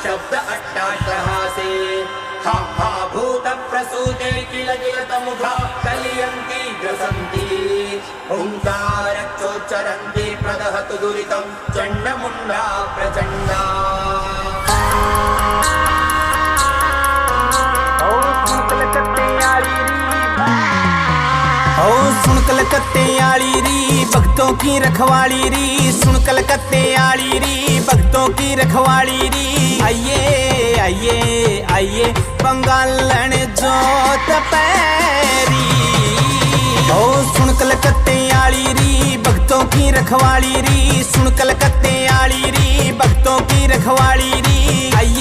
शब्द अट्टाट्टहासे हा हा भूत प्रसूते किल किलतमुखा कलियन्ति ग्रसन्ति ओंकारच्चोच्चरन्ति प्रदहतु दुरितं चण्डमुण्डा प्रचण्डा सुन कलकत्ते आली री भक्तों की रखवाली री, सुन कलकत्ते आली री भक्तों की रखवाली री। आइए आइए आइए बंगालन जोत पैरी, ओ सुन कलकत्ते आली री भक्तों की रखवाली री, सुन कलकत्ते आली री भक्तों की रखवाली री। आइए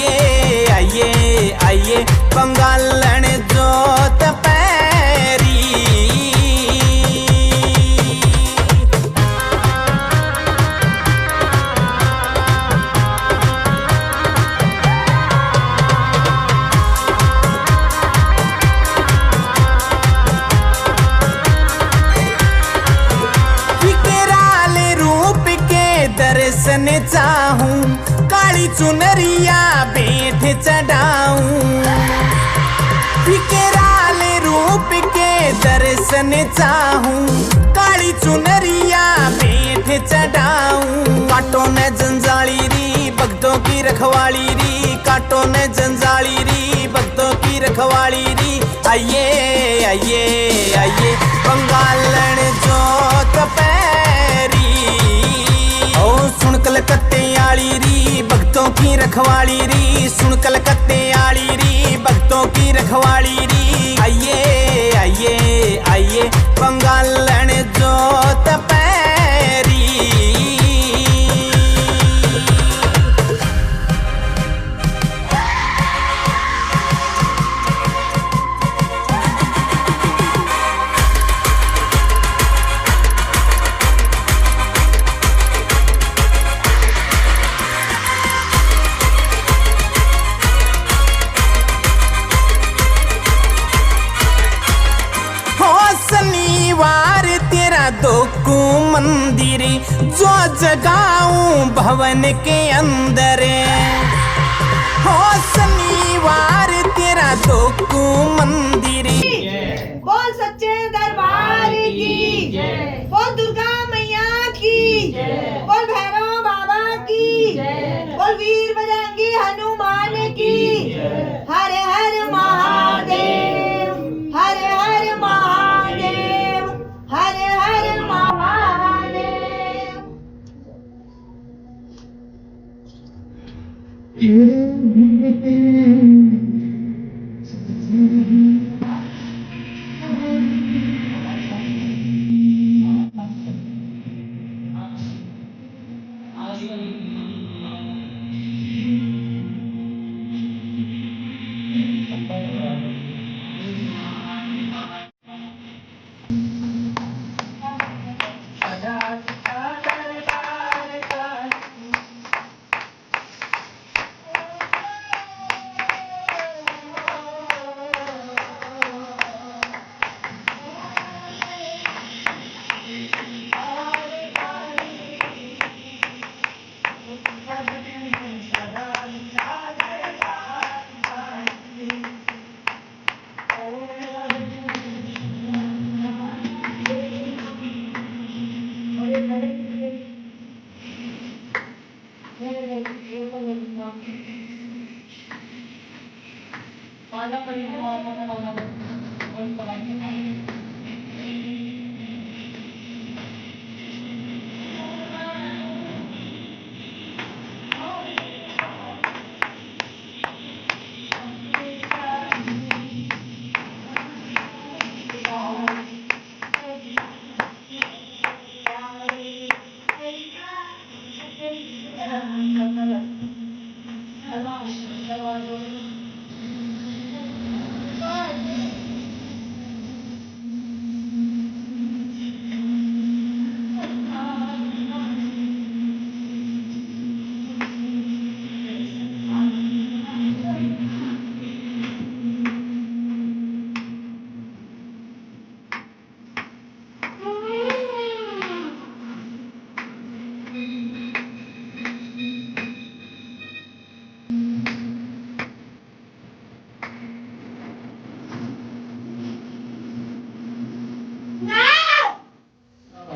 दर्शन चाहूं, काली चुनरिया भेंट चढ़ाऊं। विकराल रूप के दर्शन चाहूं, काली चुनरिया भेंट चढ़ाऊं। कांटों ने जंजाली री भक्तों की रखवाली री, कांटों ने जंजाली री भक्तों की रखवाली री। आइए आइए आइए बंगालन जोत पैरी, ओ सुन कलकत्ते आली री भक्तों की रखवाली री, सुन कलकत्ते आली री भक्तों की रखवाली री। आइए आइए आइए बंगालन जोत पैरी। शनिवार तेरा दोकू मंदिर जो जगाऊं भवन के अंदर, हो शनिवार तेरा दोकू मंदिर। बोल सच्चे दरबार की, बोल दुर्गा मैया की, बोल भैरव बाबा की, बोल वीर बजरंगी हनुमान की। हर हर महादेव, हर हर महादेव, हर हर Mahadev.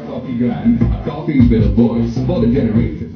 Coffee Grand. Coffee with a voice for the generation.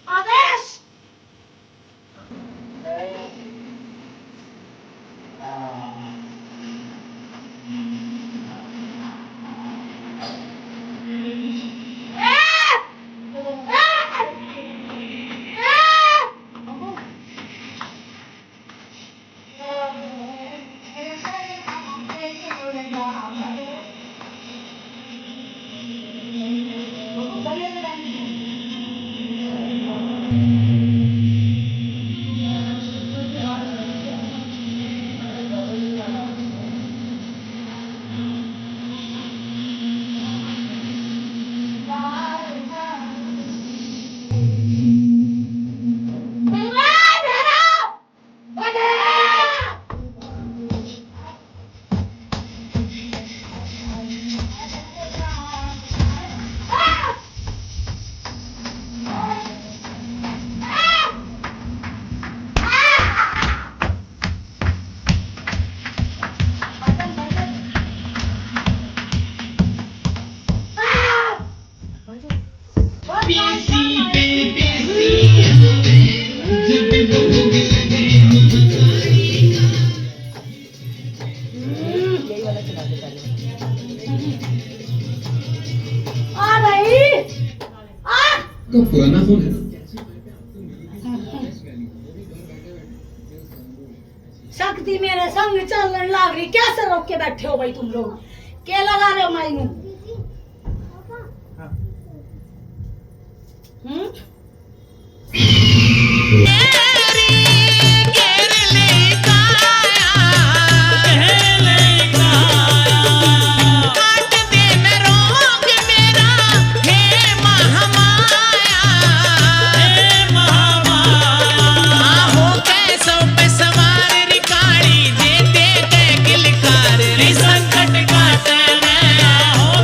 आदेश का पुराना फोन है ना। शक्ति मेरे संग चलने लाग रही, कैसे रोक के बैठे हो भाई तुम लोग? क्या लगा रहे हो मायनू? संकट काटे में हो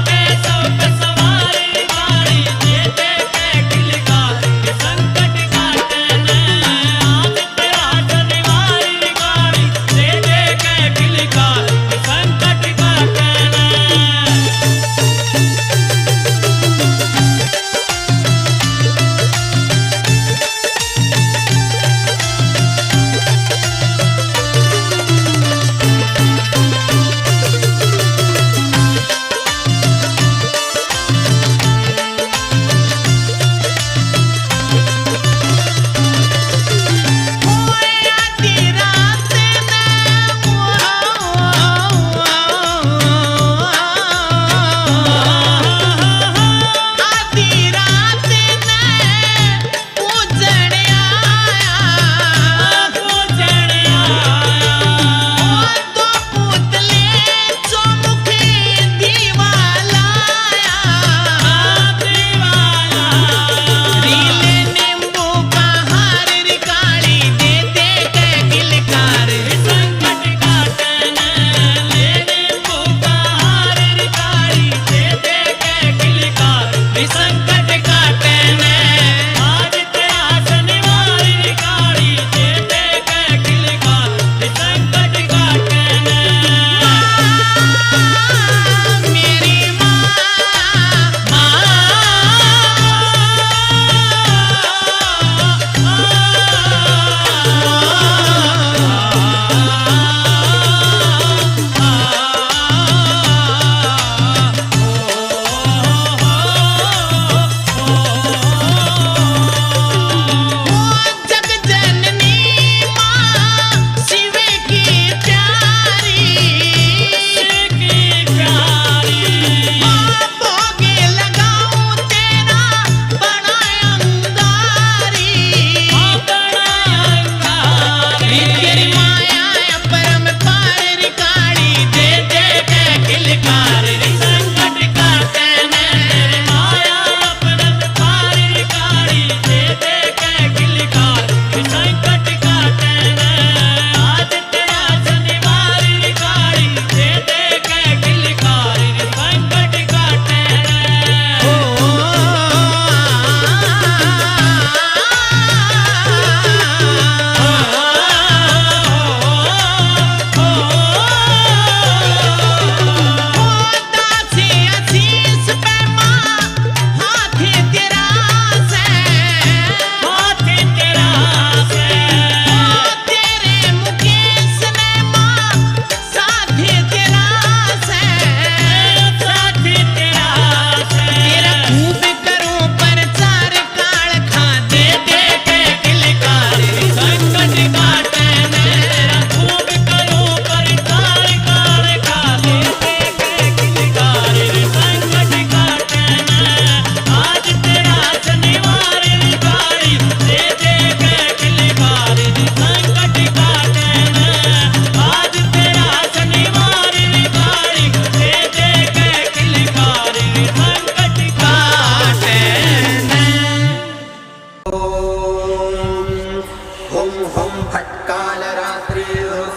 ॐ फट्कालरात्रि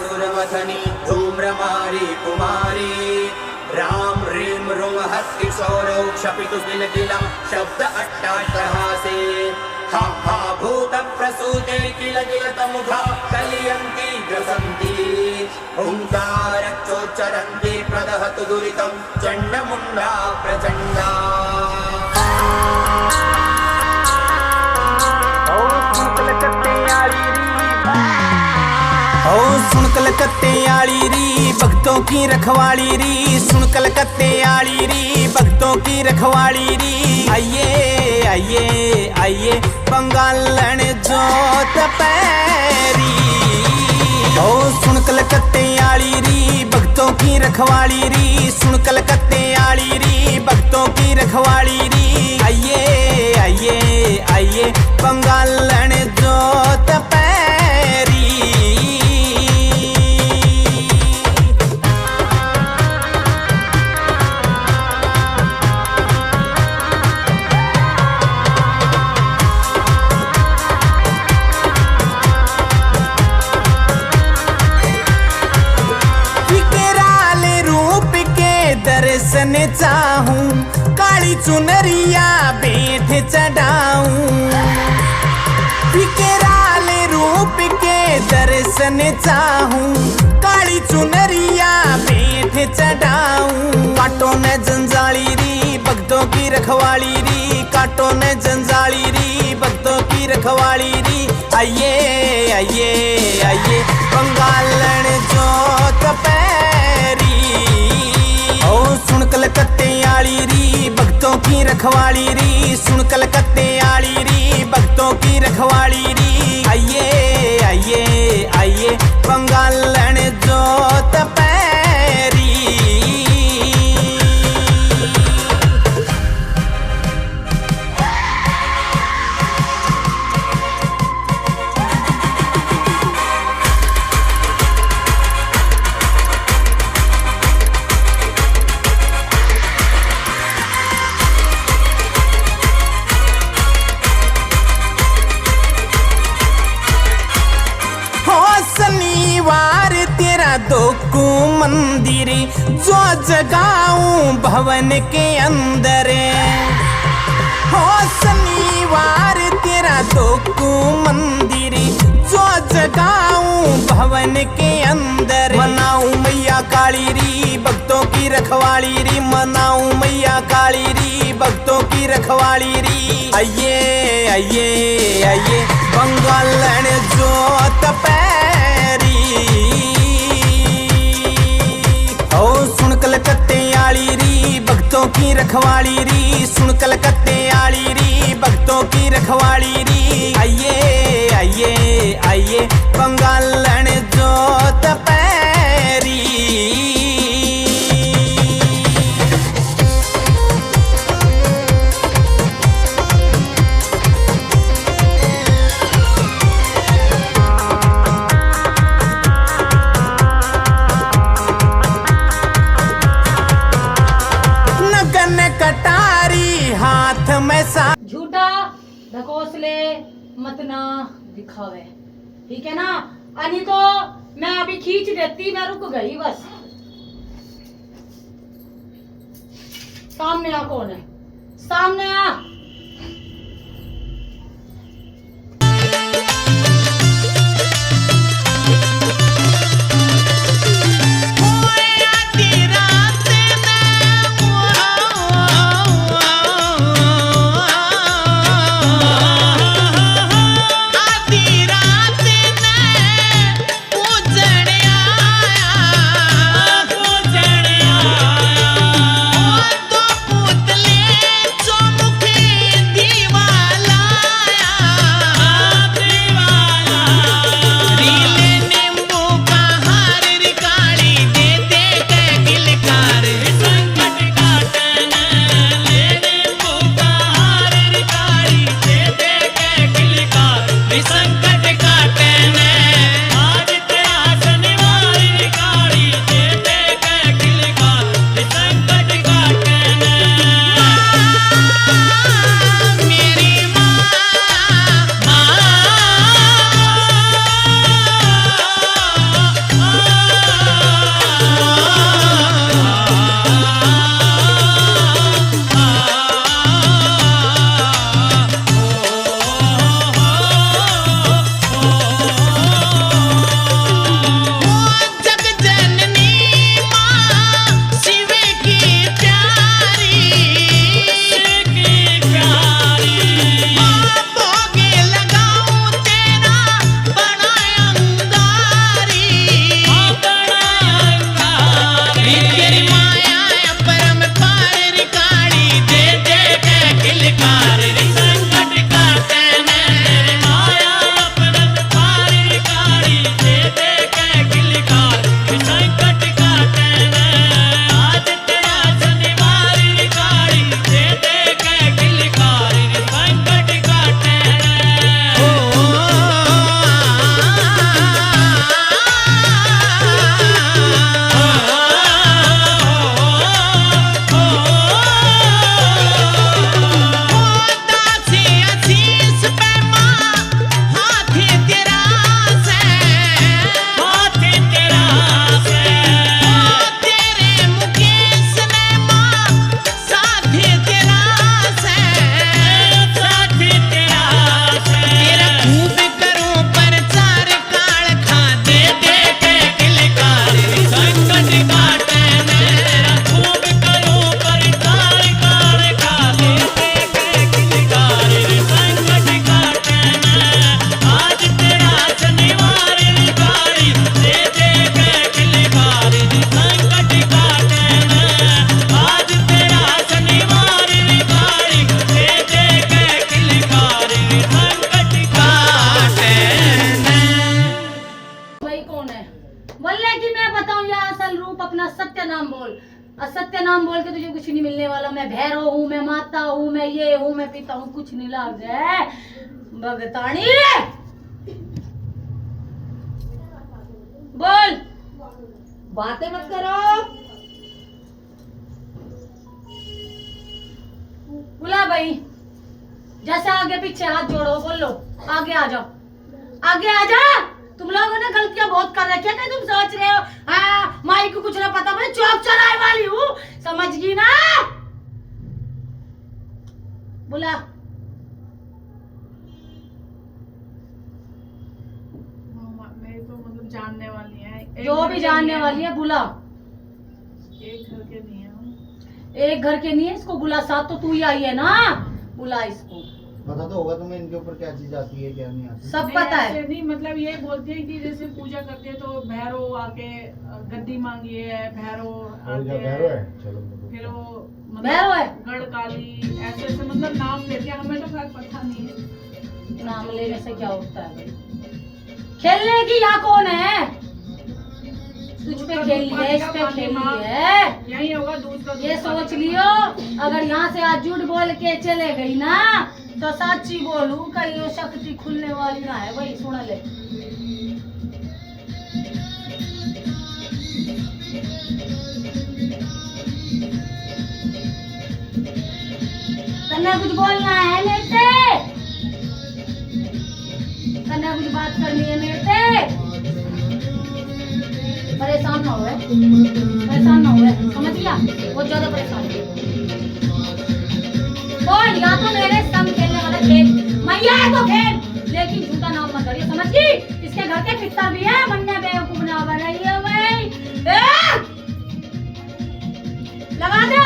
सुरमथनी धूम्रमारी कुमारी राम ह्रीं रुं हस्तिशौरौ क्षपितु किलकिलं शब्द अट्टाट्टहासे हा हा भूतप्रसूते किल किलतमुखा कलयन्ति ग्रसन्ति ओङ्कारच्चोच्चरन्ति प्रदहतु दुरितं चण्डमुण्डा प्रचण्डा ओ सुन कलकत्ते आली री भक्तों की रखवाली री, सुन कलकत्ते आली री भक्तों की रखवाली री। आइए आइए आइए बंगालन जोत पैरी। ओ सुन कलकत्ते आली री भक्तों की रखवाली री, सुन कलकत्ते आली री भक्तों की रखवाली री। आइए आइए आइए बंगालन जोत पैरी। दर्शन चाहूं काली चुनरिया बेठ चढ़ाऊं, विकराल रूप के दर्शन चाहूं काली चुनरिया बेठ चढ़ाऊं। काटो न जंजाली री भक्तों की रखवाली री, काटो न जंजाली री भक्तों की रखवाली री। आइए आइए आइए बंगालन जोत पैरी। ओ सुन कलकत्ते आली री भक्तों की रखवाली री, सुन कलकत्ते आली री भक्तों की रखवाली री। आइए आइए आइए बंगालन जोत पैरी। शनिवार तेरा दोकू मंदिर जो जगाऊं भवन के अंदर। हो शनिवार तेरा दोकू मंदिर जो जगाऊं भवन के अंदर। मनाऊं मैया काली री भक्तों की रखवाली री, मनाऊं मैया काली री भक्तों की रखवाली री। आइए आइए आइए बंगालन जोत पैरी। ओ सुन कलकत्ते आली री भक्तों की रखवाली री, सुन कलकत्ते आली री भक्तों की रखवाली री। आइए आइए आइए बंगालन जोत पैरी। कटारी हाथ में सा झूठा ढकोसले मत ना दिखावे, ठीक है ना। अनि तो मैं अभी खींच देती, मैं रुक गई बस। सामने आ, कौन है सामने आ। मुखे है कि मैं बताऊं या असल रूप अपना सत्य नाम बोल। असत्य नाम बोल के तुझे कुछ नहीं मिलने वाला। मैं भैरव हूँ, मैं माता हूँ, मैं ये हूँ, मैं पिता हूँ, कुछ नहीं लाग है भगतानी। बोल, बातें मत करो। बुला भाई, जैसे आगे पीछे हाथ जोड़ो, बोलो आगे आ जाओ, आगे आ जा। तुम लोगों ने गलतियां बहुत कर रखी है, क्या तुम सोच रहे हो हाँ माई को कुछ ना पता, मैं चौक चौराहे वाली हूँ, समझ गई ना। बुला, मेरी तो मतलब जानने वाली है, जो भी जानने वाली है बुला। एक घर के नहीं है हम। एक घर के नहीं है, इसको बुला। साथ तो तू ही आई है ना, बुला इसको। पता तो होगा तुम्हें इनके ऊपर क्या चीज आती है क्या नहीं आती। सब नहीं, पता ऐसे है। नहीं, मतलब ये बोलती है कि जैसे पूजा करते हैं तो भैरव आके गद्दी मांगी है, भैरव और क्या आके भैरव है? चलो फिर वो भैरव है? गढ़ काली ऐसे ऐसे मतलब नाम लेते हैं, हमें तो खैर पता नहीं है। नाम लेने से क्या होता है भाई? खेलने की यहाँ कौन है? तुझ पे खेल लिया, इस पे खेल लिया। यही होगा दूध का। ये सोच लियो, अगर यहाँ से आज झूठ बोल के चले गई ना तो सच्ची बोलू कहीं वो शक्ति खुलने वाली ना है। वही सुन ले। कन्या कुछ बोलना है मेरे से? कन्या कुछ बात करनी है मेरे से? परेशान ना हुए, परेशान ना हुए, समझ लिया? बहुत ज्यादा परेशान है। बोल, या तो मेरे संग खेलने वाला खेल, मैया है तो खेल, लेकिन झूठा नाम मत करिए, समझ गई? इसके घर के पिता भी है, वरना बेवकूफ ना बनाइए भाई। लगा दे।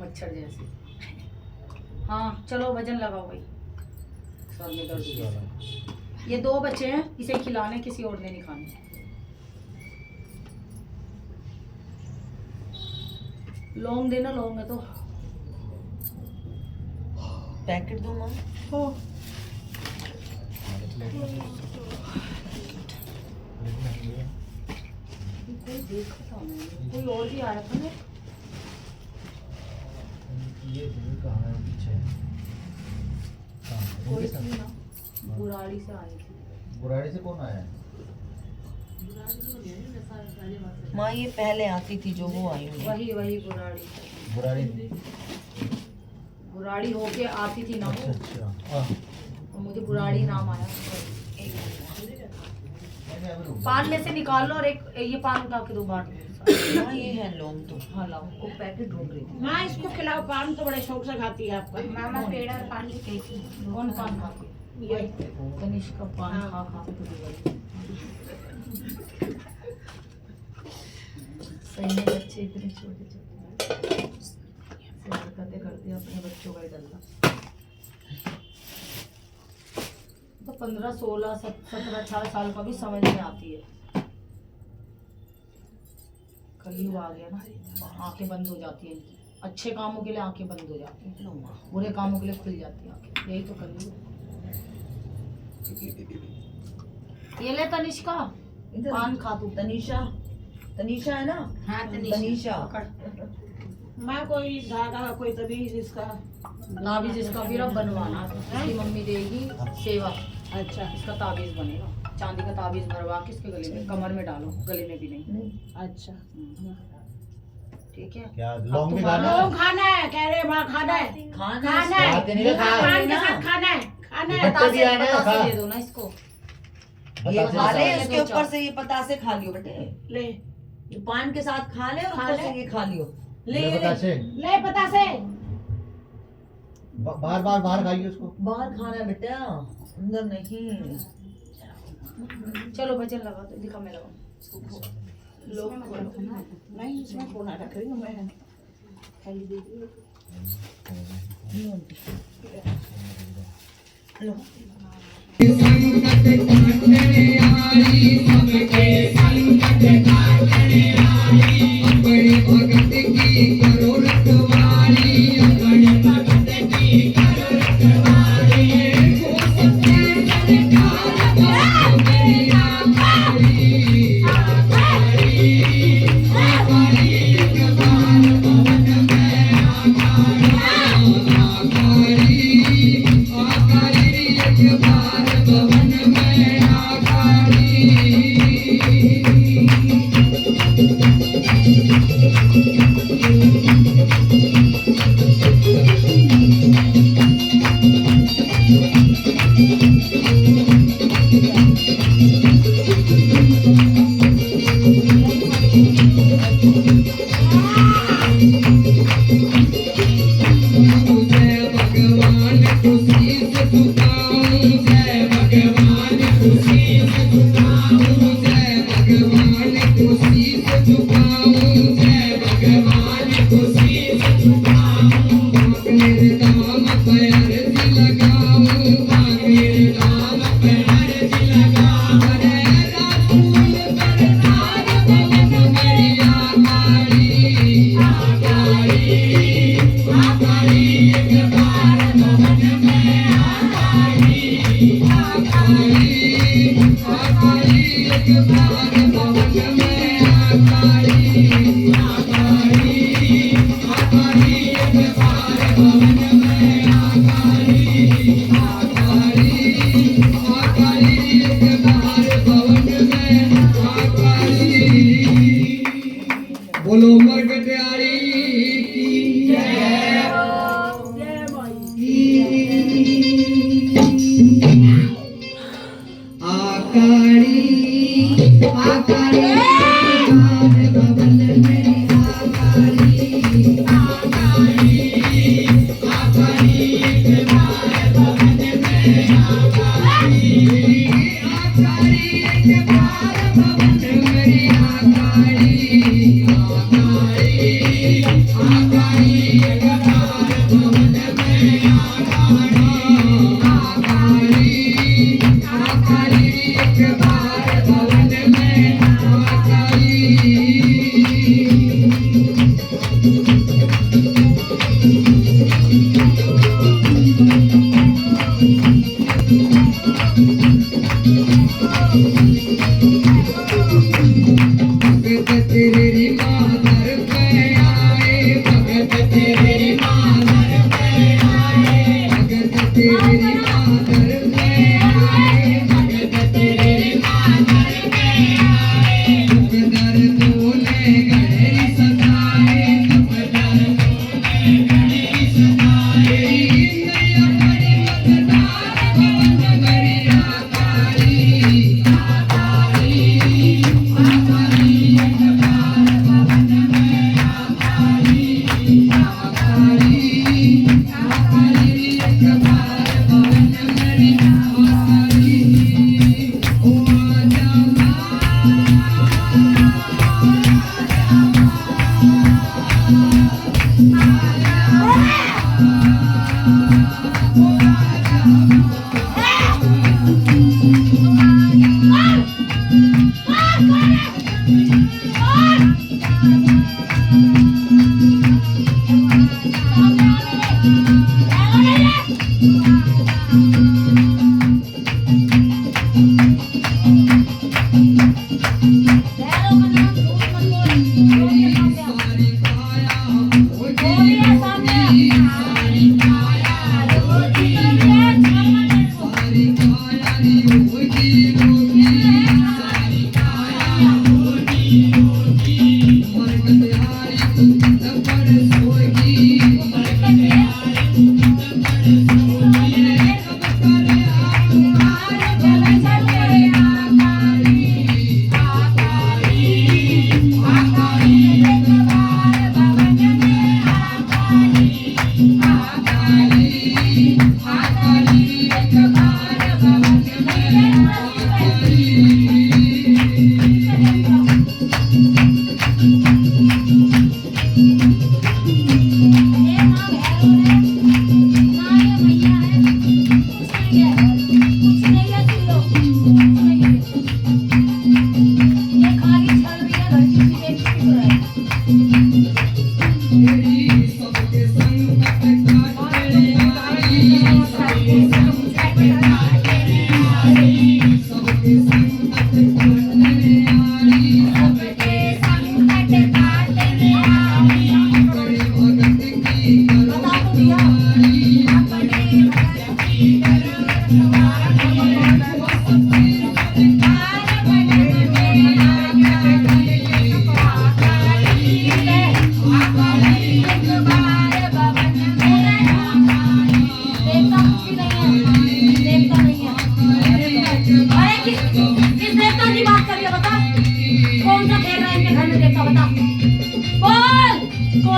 मच्छर जैसे। हाँ चलो भजन लगाओ भाई। सर में दर्द हो गया। ये दो बच्चे हैं, इसे खिलाने, किसी और ने नहीं खाने। लौंग देना, लौंग है तो पैकेट दो माँ। हो। कोई देखा था मैंने, कोई और भी आया था ना। ये कहाँ है पीछे? कोई थी ना, बुराड़ी से आई थी। बुराड़ी से कौन आया? माँ ये पहले आती थी जो वो आई हुई। वही वही बुराड़ी। बुराड़ी। बुराड़ी होके आती थी ना वो, अच्छा। तो मुझे बुराड़ी नाम आया। पान पान में से निकाल लो और एक ये पान उठा के दो बांट दो। माँ ये है लौंग तो। हाँ लाओ, वो पैकेट ढूंढ रही थी। माँ इसको खिलाओ, पान तो बड़े शौक से खाती है आपका। मामा पेड़ और पान कैसी? कौन पान खाती है? तनिष्क का पान खा खा के तो गई। सही में बच्चे इतने छोटे छोटे करते करते अपने बच्चों का ही डल्ला। तो 15, 16, 17, 18 साल का भी समझ में आती है। कलयुग आ गया ना, आंखें बंद हो जाती है इनकी। अच्छे कामों के लिए आंखें बंद हो जाती हैं, बुरे कामों के लिए खुल जाती है आंखें। यही तो कलयुग है। ये ले तनिष्का, पान खा तू। तनीषा, तनीषा है ना? हाँ तनीषा। माँ कोई धागा, कोई तबीज इसका। ताबीज इसका फिर अब बनवाना, इसकी मम्मी देगी सेवा। अच्छा इसका ताबीज बनेगा। चांदी का ताबीज भरवा किसके गले में, कमर में डालो, गले में भी नहीं। अच्छा ठीक है। क्या लौंग भी खाना है? लोग खाना है, कह रहे माँ खाना है, खाना खाना है, खाते नहीं है, खा। पान के साथ खाना है, खाना है। बट्टे भी आए ना, बतासे खा। दे दो ना इसको। ये बतासे खा ले, साथ। इसके ऊपर से ये पतासे खा लियो बेटे, ले ये पान के साथ खा ले और खा ऊपर ले। से ये खा लियो। ले ले ले बतासे। ले पता से बार बार बाहर खाइए उसको। बाहर खाना है बेटा, अंदर नहीं। चलो भजन लगा दो, दिखा मैं लगा। लोग नहीं, इसमें सोना रख रही हूँ मैं। लो बोलो मरकटियारी की आकारी आकारी बबल मेरी आकारी आकारी आकारी एक बार बबल में आकारी आकारी एक बार बबल मेरी आकारी आकारी आकारी एक बार बबल में आकारी आकारी आकारी एक बार भवन में आकारी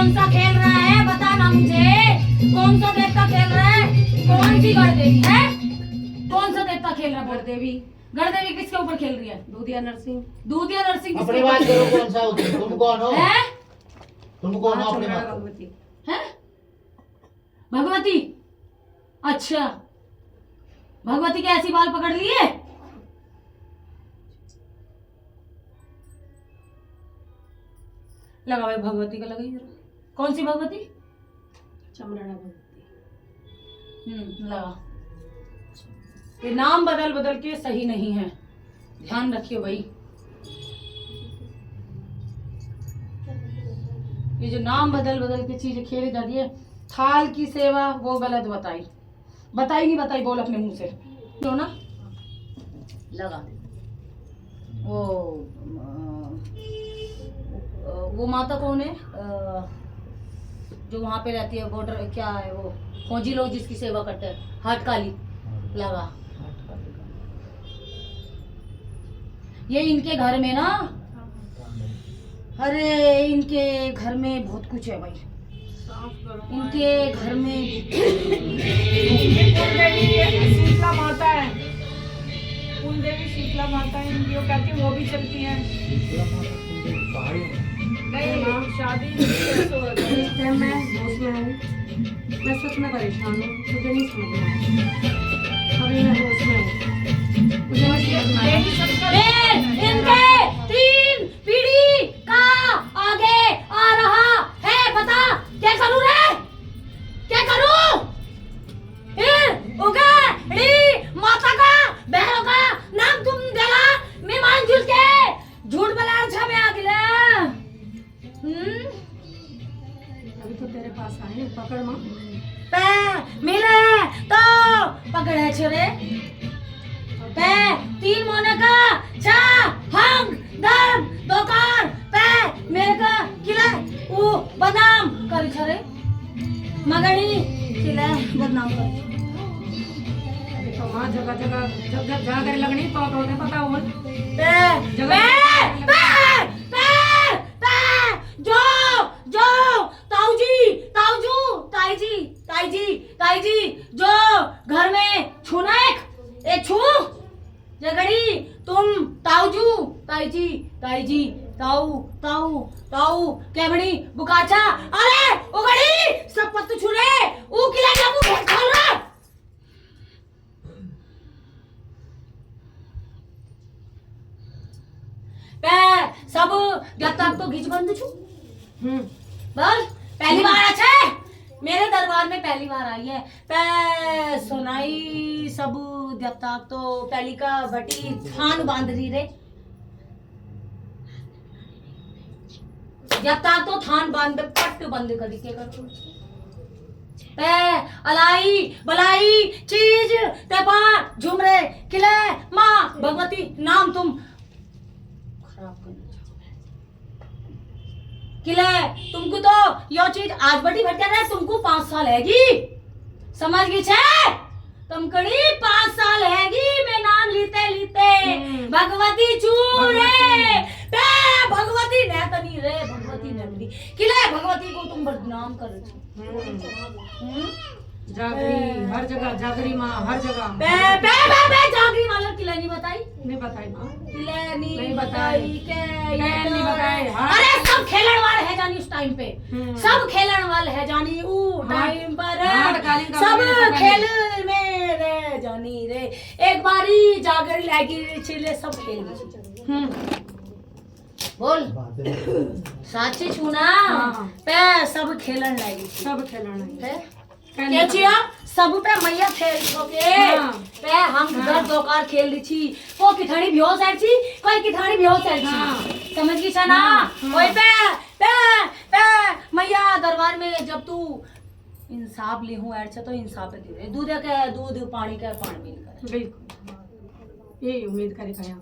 कौन सा खेल रहा है बता ना मुझे, कौन सा देवता खेल रहा है? कौन सी गणदेवी है? कौन सा देवता खेल रहा है? गणदेवी। गणदेवी किसके ऊपर खेल रही है? दूधिया नरसिंह। दूधिया नरसिंह अपनी बात करो, कौन सा हो तुम कौन हो? है? तुम कौन हो? अपनी बात करो। भगवती। है? भगवती। अच्छा, भगवती के ऐसी बाल पकड़ लिए? लगा भाई भगवती का लगाई जरा। कौन सी भगवती? चमराड़ा भगवती। लगा। ये नाम बदल बदल के सही नहीं है, ध्यान रखिए भाई। ये जो नाम बदल बदल के चीजें खेली जा रही है, थाल की सेवा वो गलत बताई, बताई नहीं बताई, बोल अपने मुंह से तो ना। लगा वो माता कौन है जो वहां पे रहती है, बॉर्डर क्या है वो, फौजी लोग जिसकी सेवा करते हैं, हाट काली। लगा ये इनके घर में ना, अरे इनके घर में बहुत कुछ है भाई, इनके घर में कुलदेवी शीतला माता है, कुलदेवी शीतला माता है इनकी, वो कहती है वो भी चलती है। नहीं शादी मैं होश में हूँ, मैं सच में परेशान हूँ, मुझे नहीं समझ में आया, अभी मैं होश में हूँ, मुझे नहीं समझ में आया। इनके 3 पीढ़ी का आगे आ रहा है, बता क्या करूं रे, क्या करूं? माता का बहनों का नाम तुम देला, मैं मान झूठ के झूठ बला छा में आ गिला। अभी तो तेरे पास आए, पकड़ माँ। मिले तो पकड़े छोरे पे 3 मोने का छा हंग दर्द दोकार पे मेरे का किला वो बदनाम कर छोरे मगड़ी किला बदनाम कर। अभी तो माँ जगह जगह जब जब जाकर लगनी तो उन्हें पता हो जो जो ताई जी जो घर में छूना एक छू जगड़ी तुम ताई जी ताऊ केवड़ी बुकाचा अरे उगड़ी सब पत्तू छुरे ऊ किला जाबू बहुत खाल रहा पे सब जब तक तो घिच बंद छू बस पहली बार अच्छा मेरे दरबार में पहली बार आई है पे सुनाई सब जब तक तो पहली का बटी थान बांध रही रे जब तक तो थान बांध पट बंद कर के कर पे अलाई बलाई चीज तेपा झुमरे किले माँ भगवती नाम तुम खराब करना किले तुमको तो यो चीज आज बड़ी भटका रहा है तुमको 5 साल हैगी समझ गई छे तुमकड़ी 5 साल हैगी मैं नाम लीते भगवती चूरे पे भगवती नेतनी रे भगवती नेतनी किले भगवती को तुम बदनाम कर रही जागरी हर जगह जागरी माँ हर जगह पे जागरी वाला किले नहीं बताई माँ किले नहीं बताई के नहीं बताई अरे सब खेलने वाले है जानी उस टाइम पे सब खेलने वाले है जानी ऊ टाइम पर सब खेल में रे जानी रे एक बारी जागरी लागी छिले सब खेल बोल साची छूना पे सब खेलन लागी सब खेलना है के छिया सब पे मैया खेल छोके पे हम घर दोकार खेल ली छी को किथानी भ्यो साइड छी कोई किथानी भ्यो साइड छी समझ गई छा ना ओए पे मैया दरबार में जब तू इंसाफ ली हूं ऐड से तो इंसाफ दे दूध के दूध पानी के पानी मिल कर बिल्कुल यही उम्मीद करे कया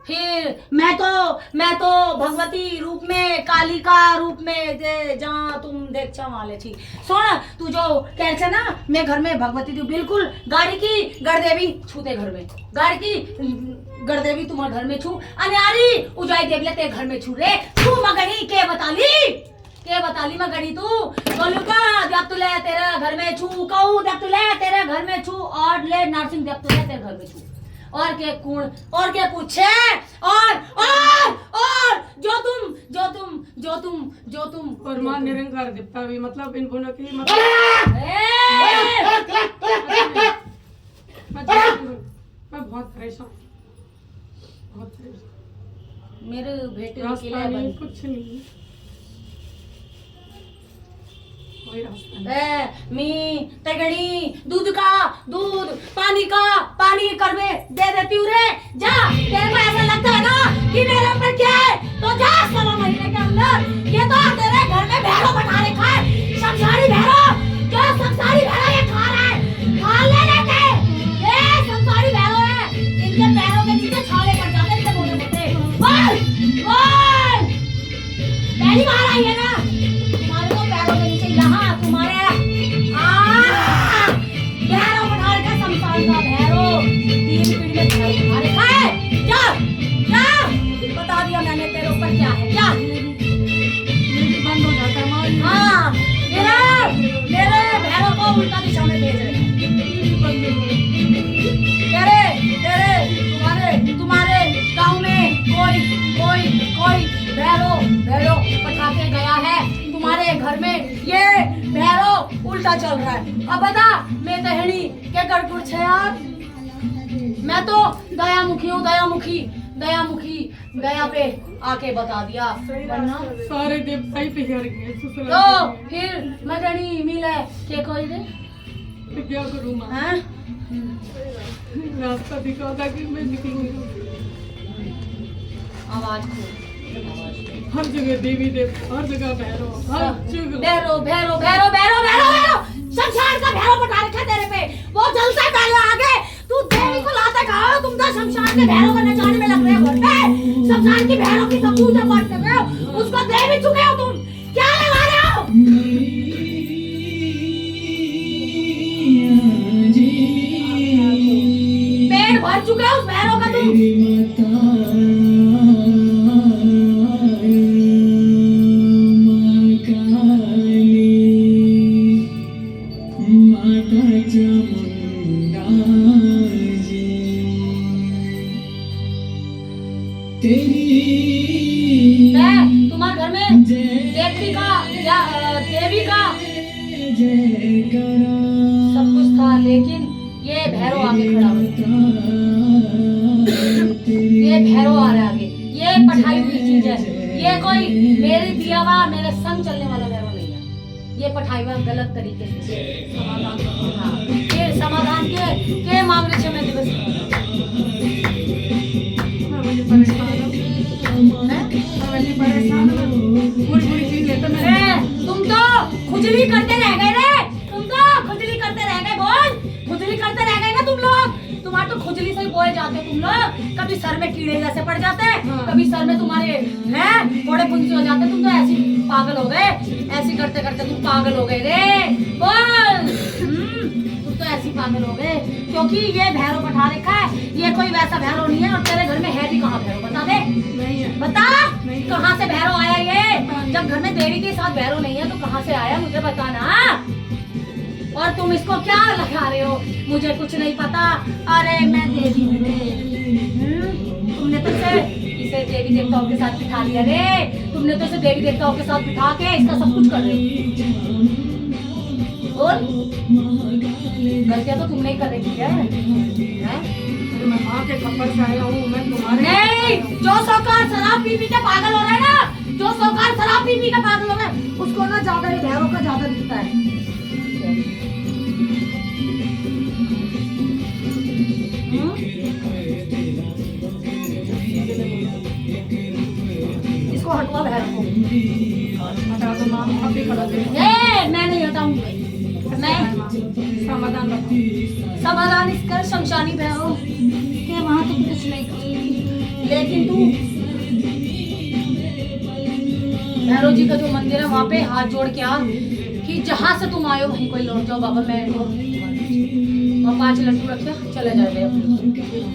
फिर मैं तो भगवती रूप में कालिका रूप में जहाँ तुम देख चा वाले छी सुन तू जो कह छे ना मैं घर में भगवती थी बिल्कुल गाड़ी की गढ़देवी छूते घर में गाड़ी की गढ़देवी तुम्हारे घर में छू अनारी उजाई देवले ते घर में छू रे तू मगड़ी के बताली के बताली मैं गड़ी तू बोलू का जब तू ले तेरे घर में छू कहूँ जब तू ले तेरे घर में छू और ले नर्सिंग जब तू ले तेरे घर में छू और के कुण और के पूछे और जो तुम और मां निरंकार देवता भी मतलब इन दोनों की मतलब मैं बहुत परेशान मेरे बेटे के रास्ता लिए नहीं बंद। कुछ नहीं कोई रास्ता नहीं। मी तगड़ी दूध का पानी करवे दे देती हूँ रे जा तेरे को ऐसा लगता है ना कि मेरे ऊपर क्या है तो जा 16 महीने के अंदर ये तो तेरे घर में भैरों बना रखा है शमशानी भैरों जो शमशानी भैरों ये खा रहा है खा लेने के ये शमशानी भैरों है इनके पैरों के नीचे छाले पड़ जाते हैं मोटे मोटे बोल पहली बार आई है ना तुम्हारे तो पैरों के नीचे यहाँ तुम्हारे भैरों बना रखा शमशान का भैरों 3 पीढ़ी में भैरों बना रखा है क्या बता दिया मैंने तेरे ऊपर क्या है क्या बंद हो जाता है मां हाँ मेरे भैरों को उल्टा दिशा में भेज रहे तुम्हारे गांव में कोई भैरों पठा के गया है तुम्हारे घर में ये भैरों उल्टा चल रहा है अब बता मैं तहड़ी के गड़गुड़ छे यार मैं तो दयामुखी हूँ दयामुखी दया पे आके बता दिया वरना सारे देवता ही पिघल गए ससुराल तो फिर मैं गणी मिले के कोई दे में। क्या करूं मां हैं रास्ता दिखाओ ताकि मैं निकलूंगी आवाज खोल हर जगह देवी देवता हर जगह भैरव हर जगह भैरो शमशान का भैरो बता रखा है तेरे पे वो जलता है पहले आगे तू देवी को लाता कहा तुम तो शमशान के भैरो को नचाने में लग रहे हो घर पे शमशान की भैरो की सब पूजा पाठ कर रहे हो उसको दे भी चुके हो तुम क्या लगा रहे हो पेट भर चुके हो उस भैरो का तुम तुम्हारे घर में देवी का सब कुछ था लेकिन ये भैरव आगे खड़ा हो ये भैरव आ रहा है आगे ये पढ़ाई हुई चीज है ये कोई मेरे दिया हुआ मेरे संग चलने वाला भैरव नहीं है ये पढ़ाई हुआ गलत तरीके से समाधान के मामले से मैं दिवस परेशान बुरी चीज लेते मैं तुम तो खुजली करते रह गए रे खुजली करते रह गए ना तुम लोग तुम्हारे तो खुजली से ही बोए जाते तुम लोग कभी सर में कीड़े जैसे पड़ जाते कभी सर में तुम्हारे हैं थोड़े पुंजी हो जाते तुम तो ऐसी पागल हो गए ऐसी करते करते तुम पागल हो गए रे बोल तुम तो ऐसी पागल हो गए क्योंकि ये भैरव पठा रखा है ये कोई वैसा भैरव नहीं है और तेरे घर में है भी कहाँ भैरव बता दे नहीं है बता कहाँ से भैरव आया ये जब घर में देवी के साथ भैरव नहीं है तो कहाँ से आया मुझे बताना और तुम इसको क्या लगा रहे हो मुझे कुछ नहीं पता अरे मैं देवी तुमने तो इसे देवी देवताओं के साथ बिठा लिया रे तुमने तो इसे देवी देवताओं के साथ बिठा के इसका सब कुछ कर रहे हो और गलतियां तो तुमने ही कर रखी है मैं मां के खप्पर से आया हूँ मैं तुम्हारे नहीं जो सौकार शराब पी के पागल हो रहा है ना जो सौकार शराब पी के पागल हो रहा है उसको ना ज्यादा भैरव का ज्यादा दिखता है इसको हटवा भैरव को हटा दो मां आप भी खड़ा दे मैं नहीं हटाऊंगी मैं समाधान बताओ समाधान इसका शमशानी भैरव के वहां तो कुछ नहीं की लेकिन तू भैरव जी का जो मंदिर है वहाँ पे हाथ जोड़ के आ कि जहाँ से तुम आए वहीं कोई लौट जाओ बाबा मैं वहाँ 5 लड्डू रखे चले जाए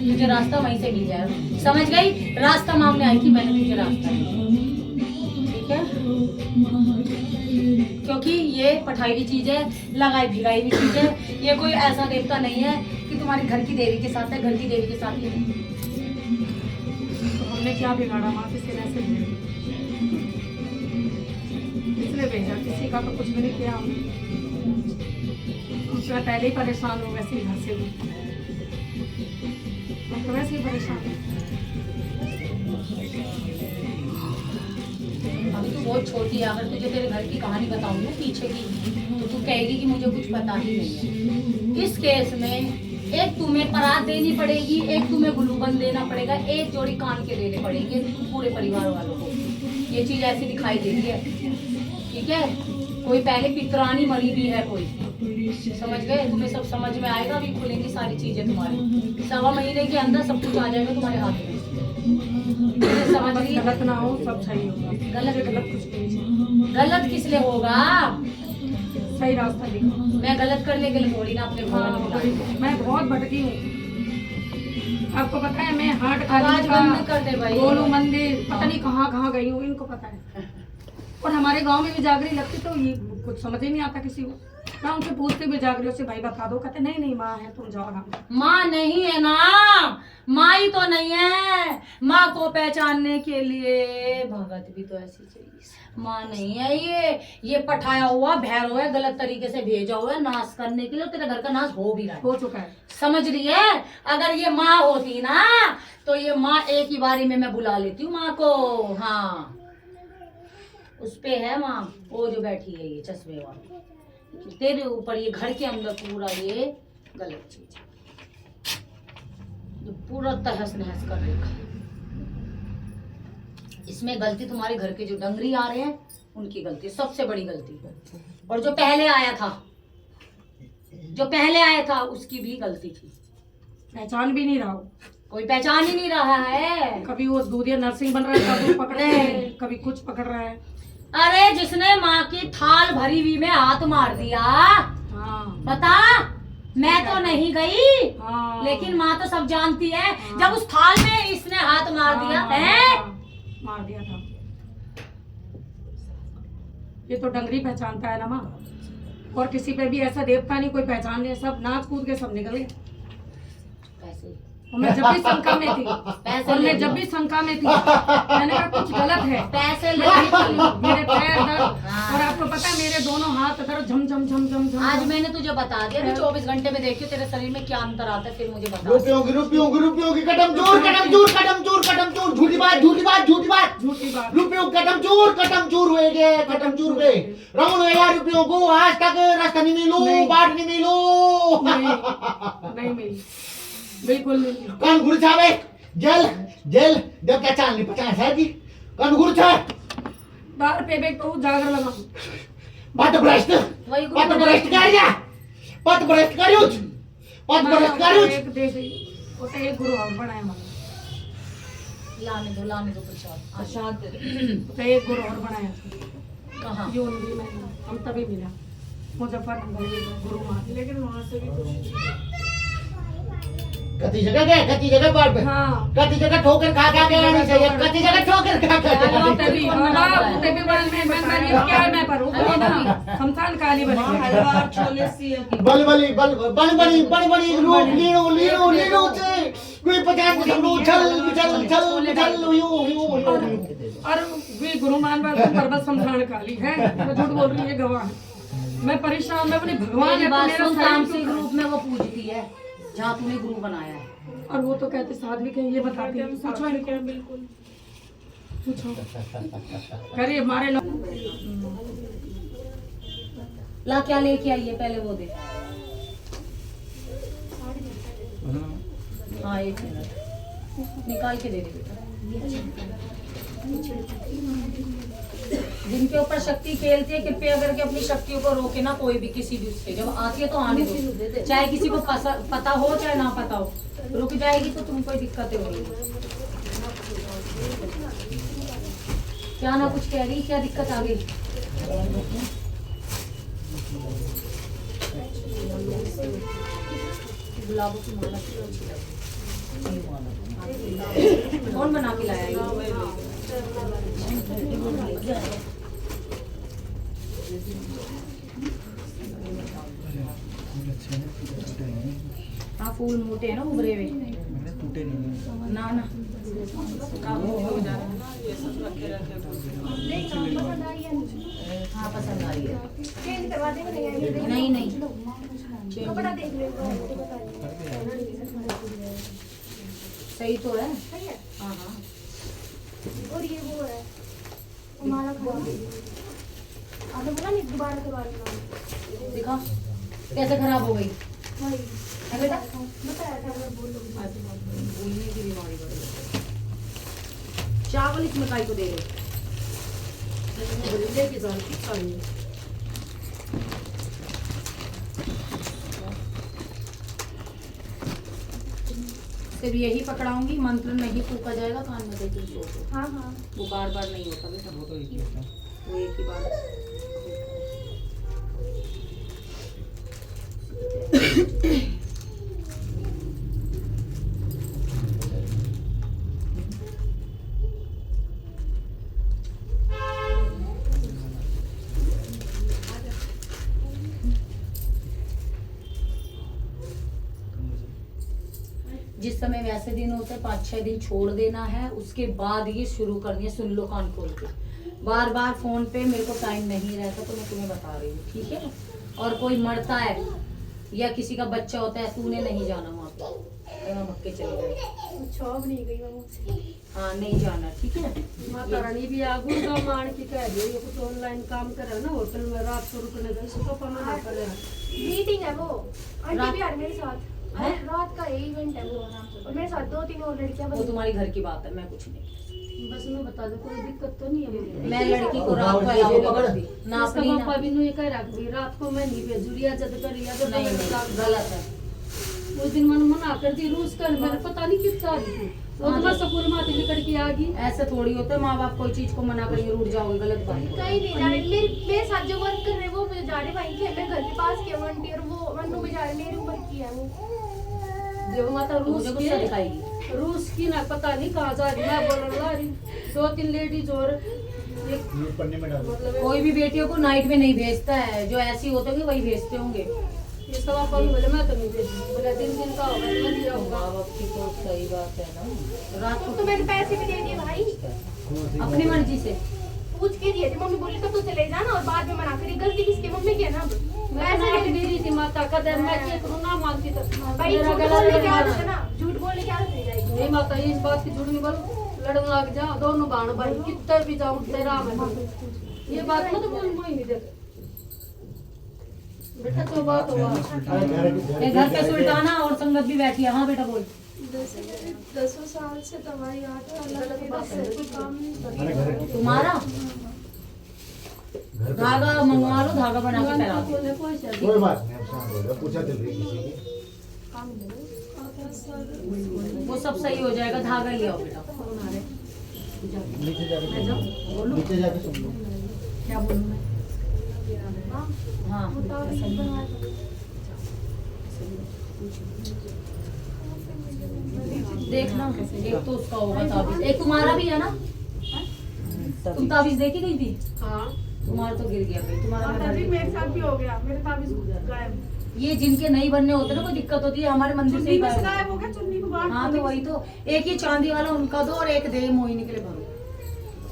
तुझे रास्ता वहीं से मिल जाएगा समझ गई रास्ता मांगने आई थी मैंने तुझे रास्ता ठीक है क्योंकि ये पठाई हुई चीज है, लगाई भिगाई हुई चीज है। ये कोई ऐसा देवता नहीं है कि तुम्हारे घर की देवी के साथ है, घर की देवी के साथ ही है। तो हमने क्या बिगाड़ा माँ, किसी ने ऐसे किसने भेजा, किसी का तो कुछ भी नहीं किया हमने। उसमें पहले ही परेशान हो, वैसे ही घर से भी मैं तो वैसे ही परेशान हूँ। अभी तो बहुत छोटी है, अगर तुझे तेरे घर की कहानी बताऊँ ना पीछे की, तो तू कहेगी कि मुझे कुछ पता ही नहीं है। इस केस में एक तुम्हें परात देनी पड़ेगी, एक तुम्हें गुलूबंद देना पड़ेगा, एक जोड़ी कान के देने पड़ेंगे पूरे परिवार वालों को। ये चीज ऐसी दिखाई दे रही है, ठीक है। कोई पहले पितरानी मरी भी है कोई, समझ गए? तुम्हें सब समझ में आएगा, अभी खुलेंगी सारी चीजें तुम्हारी। 1.25 महीने के अंदर सब कुछ आ जाएगा तुम्हारे हाथ में। समझ बस गई? गलत ना हो, सब सही होगा। गलत गलत कुछ नहीं, गलत किस लिए होगा? सही रास्ता दिखा। मैं गलत करने के लिए थोड़ी ना अपने हाँ, भगवान को बुलाती। मैं बहुत भटकी हूँ। आपको पता है, मैं हाट आवाज बंद कर दे भाई। गोलू मंदिर, पता नहीं कहाँ गई हूँ, इनको पता है। और हमारे गांव में भी जागरी लगती तो ये कुछ समझ ही नहीं आता किसी को। मैं उनसे पूछती भी जागरियों से, भाई बता दो, कहते नहीं नहीं माँ है, तुम जाओ ना। माँ नहीं है ना, माँ ही तो नहीं है। माँ को पहचानने के लिए भगत भी तो ऐसी चाहिए। माँ नहीं है ये पठाया हुआ भैरव है, गलत तरीके से भेजा हुआ है नाश करने के लिए। तेरे घर का नाश हो भी रहा है, हो चुका है। समझ रही है? अगर ये माँ होती ना, तो ये माँ एक ही बारी में मैं बुला लेती हूँ माँ को। हाँ, उस पे है माँ, वो जो बैठी है ये चश्मे वाली। तेरे ऊपर ये घर के अंदर पूरा ये गलत चीज है, जो पूरा तहस नहस कर रखा है। इसमें गलती तुम्हारे घर के जो डंगरी आ रहे हैं उनकी गलती, सबसे बड़ी गलती। और जो पहले आया था उसकी भी गलती थी। पहचान भी नहीं रहा हो, कोई पहचान ही नहीं रहा है। कभी वो दूधिया नर्सिंग बन रहा है, कभी पकड़ रहे हैं, कभी कुछ पकड़ रहा है। अरे जिसने माँ की थाल भरी हुई में हाथ मार दिया, हाँ, बता, मैं तो नहीं गई, हाँ, लेकिन माँ तो सब जानती है। जब उस थाल में इसने हाथ मार दिया है, मार दिया था। ये तो डंगरी पहचानता है ना माँ, और किसी पे भी ऐसा देवता नहीं कोई पहचान नहीं। सब नाच कूद के सब निकले। पैसे और मैं जब भी शंका में थी, मैंने कहा कुछ गलत है। पैसे ले मेरे पैर दर्द, और आपको पता है मेरे दोनों हाथ दर्द, झम झम झम झम झम। आज मैंने तुझे बता दिया कि 24 घंटे में देखियो तेरे शरीर में क्या अंतर आता है, फिर मुझे बता। रुपयों की कदम चूर झूठी बात कदम चूर हुए राउंड यार रुपयों को आज तक रास्ता नहीं मिलो, बाट नहीं मिलो। नहीं मिली, बिल्कुल नहीं। कौन गुरछावे जल जब क्या चाल नहीं 50 है जी। कौन गुरछा दार पे बेक तो जागर लगा पत भ्रष्ट करियो एक देश वो तो एक गुरु हम बनाए हमारे, लाने दो प्रसाद। तो एक गुरु और बनाया कहाँ? यूं भी मैं हम तभी मिला मुजफ्फरनगर में गुरु माते, लेकिन वहां से भी कुछ कति जगह बात पे हाँ कति जगह ठोकर खा के आनी चाहिए, कति जगह ठोकर खा तभी तभी बड़न में मैं क्या है मैं पर वो ना शमशान काली बनी हलवा छोले सी बड़ी लीनो से कोई 50 चल और वे गुरु मान बात पर्वत शमशान काली है, मैं झूठ बोल रही है, गवाह है। मैं परेशान, मैं अपनी भगवान है मेरा तामसिक रूप में वो पूजती है जहाँ तूने गुरु बनाया है। और वो तो कहते साध्वी के ये बताते हैं, पूछो इनको, बिल्कुल पूछो करे हमारे लोग। ला क्या लेके आई है पहले वो दे। हाँ 1 मिनट निकाल के दे दे बेटा। जिनके ऊपर शक्ति खेलती है, कृपया करके अपनी शक्तियों को रोके ना कोई भी, किसी भी उससे जब आती है तो आने दो, चाहे किसी को पता हो चाहे ना पता हो। रुक जाएगी तो तुम कोई दिक्कतें होगी। क्या ना कुछ कह रही, क्या दिक्कत आ गई? गुलाबों की माला कौन बना के लाया ये? फूल मोटे हैं ना उभरे हुए टूटे नहीं ना ना हाँ पसंद आ रही है नहीं नहीं सही तो है हाँ हाँ और ये वो है हमारा बोला नहीं दोबारा करवा लेना दिखा कैसे खराब हो गई है बेटा बताया था मैं बोल लूंगी भूलने की बीमारी बढ़ गई चावल इसमें काई को दे रहे लेके जाओ चाहिए सिर्फ यही पकड़ाऊंगी मंत्र नहीं फूका जाएगा कान में देती हूँ हाँ हाँ वो बार बार नहीं होता बेटा वो तो एक ही होता है वो एक ही बार जिस समय वैसे दिन होते 5-6 दिन छोड़ देना है उसके बाद ये शुरू करनी है सुन लो कान खोल के बार बार फोन पे मेरे को टाइम नहीं रहता तो मैं तुम्हें बता रही हूँ ठीक है और कोई मरता है या किसी का बच्चा होता है तूने नहीं जाना वहाँ पे मक्के चले गए छौब नहीं गई मैं हाँ नहीं जाना ठीक है माता रानी भी आगू का मान की कह रही है कुछ ऑनलाइन काम करे ना होटल में रात को रुकने का इसको पता ना करे मीटिंग है वो आंटी भी आ रही मेरे साथ है? रात का इवेंट है वो और मेरे साथ 2-3 और लड़कियां वो बनी तुम्हारी घर की बात है मैं कुछ नहीं बस मैं बता दो कोई दिक्कत तो नहीं है मुझे मैं लड़की को रात को अलाउ करती ना इसका अपनी पापा भी नहीं कह रख दी रात को मैं नहीं भेजू रिया जद कर रिया तो नहीं नहीं गलत है उस दिन मैंने मना कर दी रूस कर मेरे पता नहीं किस तारीख थी वो तो बस स्कूल माती निकल के आ गई ऐसे थोड़ी होता है माँ बाप कोई चीज को मना करेंगे रूठ जाओगे गलत बात है कहीं नहीं जा रहे मेरे साथ जो वर्क कर रहे वो मुझे जा रहे वहीं के मैं घर के पास के आंटी और वो मन्नू भी जा रहे मेरी उम्र की है वो जो माता रूस मुझे गुस्सा दिखाएगी रूस की ना पता नहीं कहाँ जा रही मैं बोल रही 2-3 लेडीज और एक पन्ने में डालो मतलब कोई भी बेटियों को नाइट में नहीं भेजता है जो ऐसी होते होंगे वही भेजते होंगे ये सब आप बोले मैं तो नहीं भेजी बोला दिन का होगा तो मैं नहीं जाऊंगा माँ बाप की तो सही बात है ना रात तो को मैंने पैसे भी दे दिए भाई अपनी मर्जी से पूछ के दिए थे मम्मी बोली तो तू चले जाना और बाद में मना करी गलती किसकी मम्मी की है ना मैं पैसे तो दे रही थी माता कदर मैं क्या करूँ ना मानती तो भाई मेरा झूठ गला बोलने लग की आदत है जाना ना झूठ बोलने की आदत नहीं जाएगी नहीं माता ये इस बात की झूठ नहीं बोलो लड़न लग जा दोनों बाण भाई कितना भी जाऊं तेरा मैं ये बात मत बोल मैं नहीं देता बेटा तो बात हुआ ये घर पे सुल्ताना और संगत भी बैठी है हाँ बेटा बोल 10 साल से दवाई आटा अलग कोई काम नहीं कर तुम्हारा धागा मंगवा लो धागा बना के पहना दो कोई बात नहीं अब शांत हो जाओ पूछा चल रही किसी की वो सब सही हो जाएगा धागा ले आओ बेटा नीचे जाके बोलो नीचे जाके सुन लो क्या बोलूं मैं हाँ देखना एक तो उसका होगा ताबीज एक तुम्हारा भी है ना तुम ताबीज दे के गई थी हाँ तुम्हारा तो गिर गया भाई तुम्हारा मैं भर मेरे साथ भी हो गया मेरे ताबीज गायब ये जिनके नहीं बनने होते ना कोई दिक्कत होती है हमारे मंदिर से ही गायब गायब हो गया चुन्नी को बाहर हाँ तो वही तो एक ही चांदी वाला उनका दो और एक दे मोहिनी के लिए भरो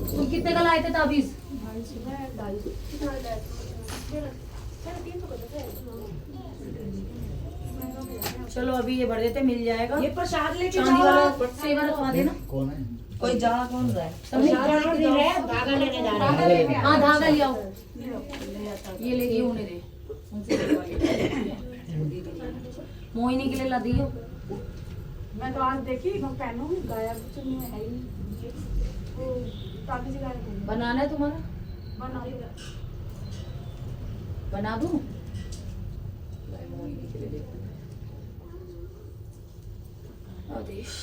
तुम कितने का लाए थे ताबीज चलो अभी ये भर देते मिल जाएगा ये प्रसाद लेके चांदी वाला सेवा रखवा देना कौन है कोई जा कौन रहा है हाँ धागा ले आओ ये ले ये उन्हें दे उनसे लगवा ले। मोहिनी के लिए ला दियो मैं तो आज देखी मैं पहनूंगी गायब चुन्नी में है ही नहीं वो ताबीज गायब हो गई। बनाना है तुम्हारा बना लिया बना दूं मोहिनी के लिए देखो आदेश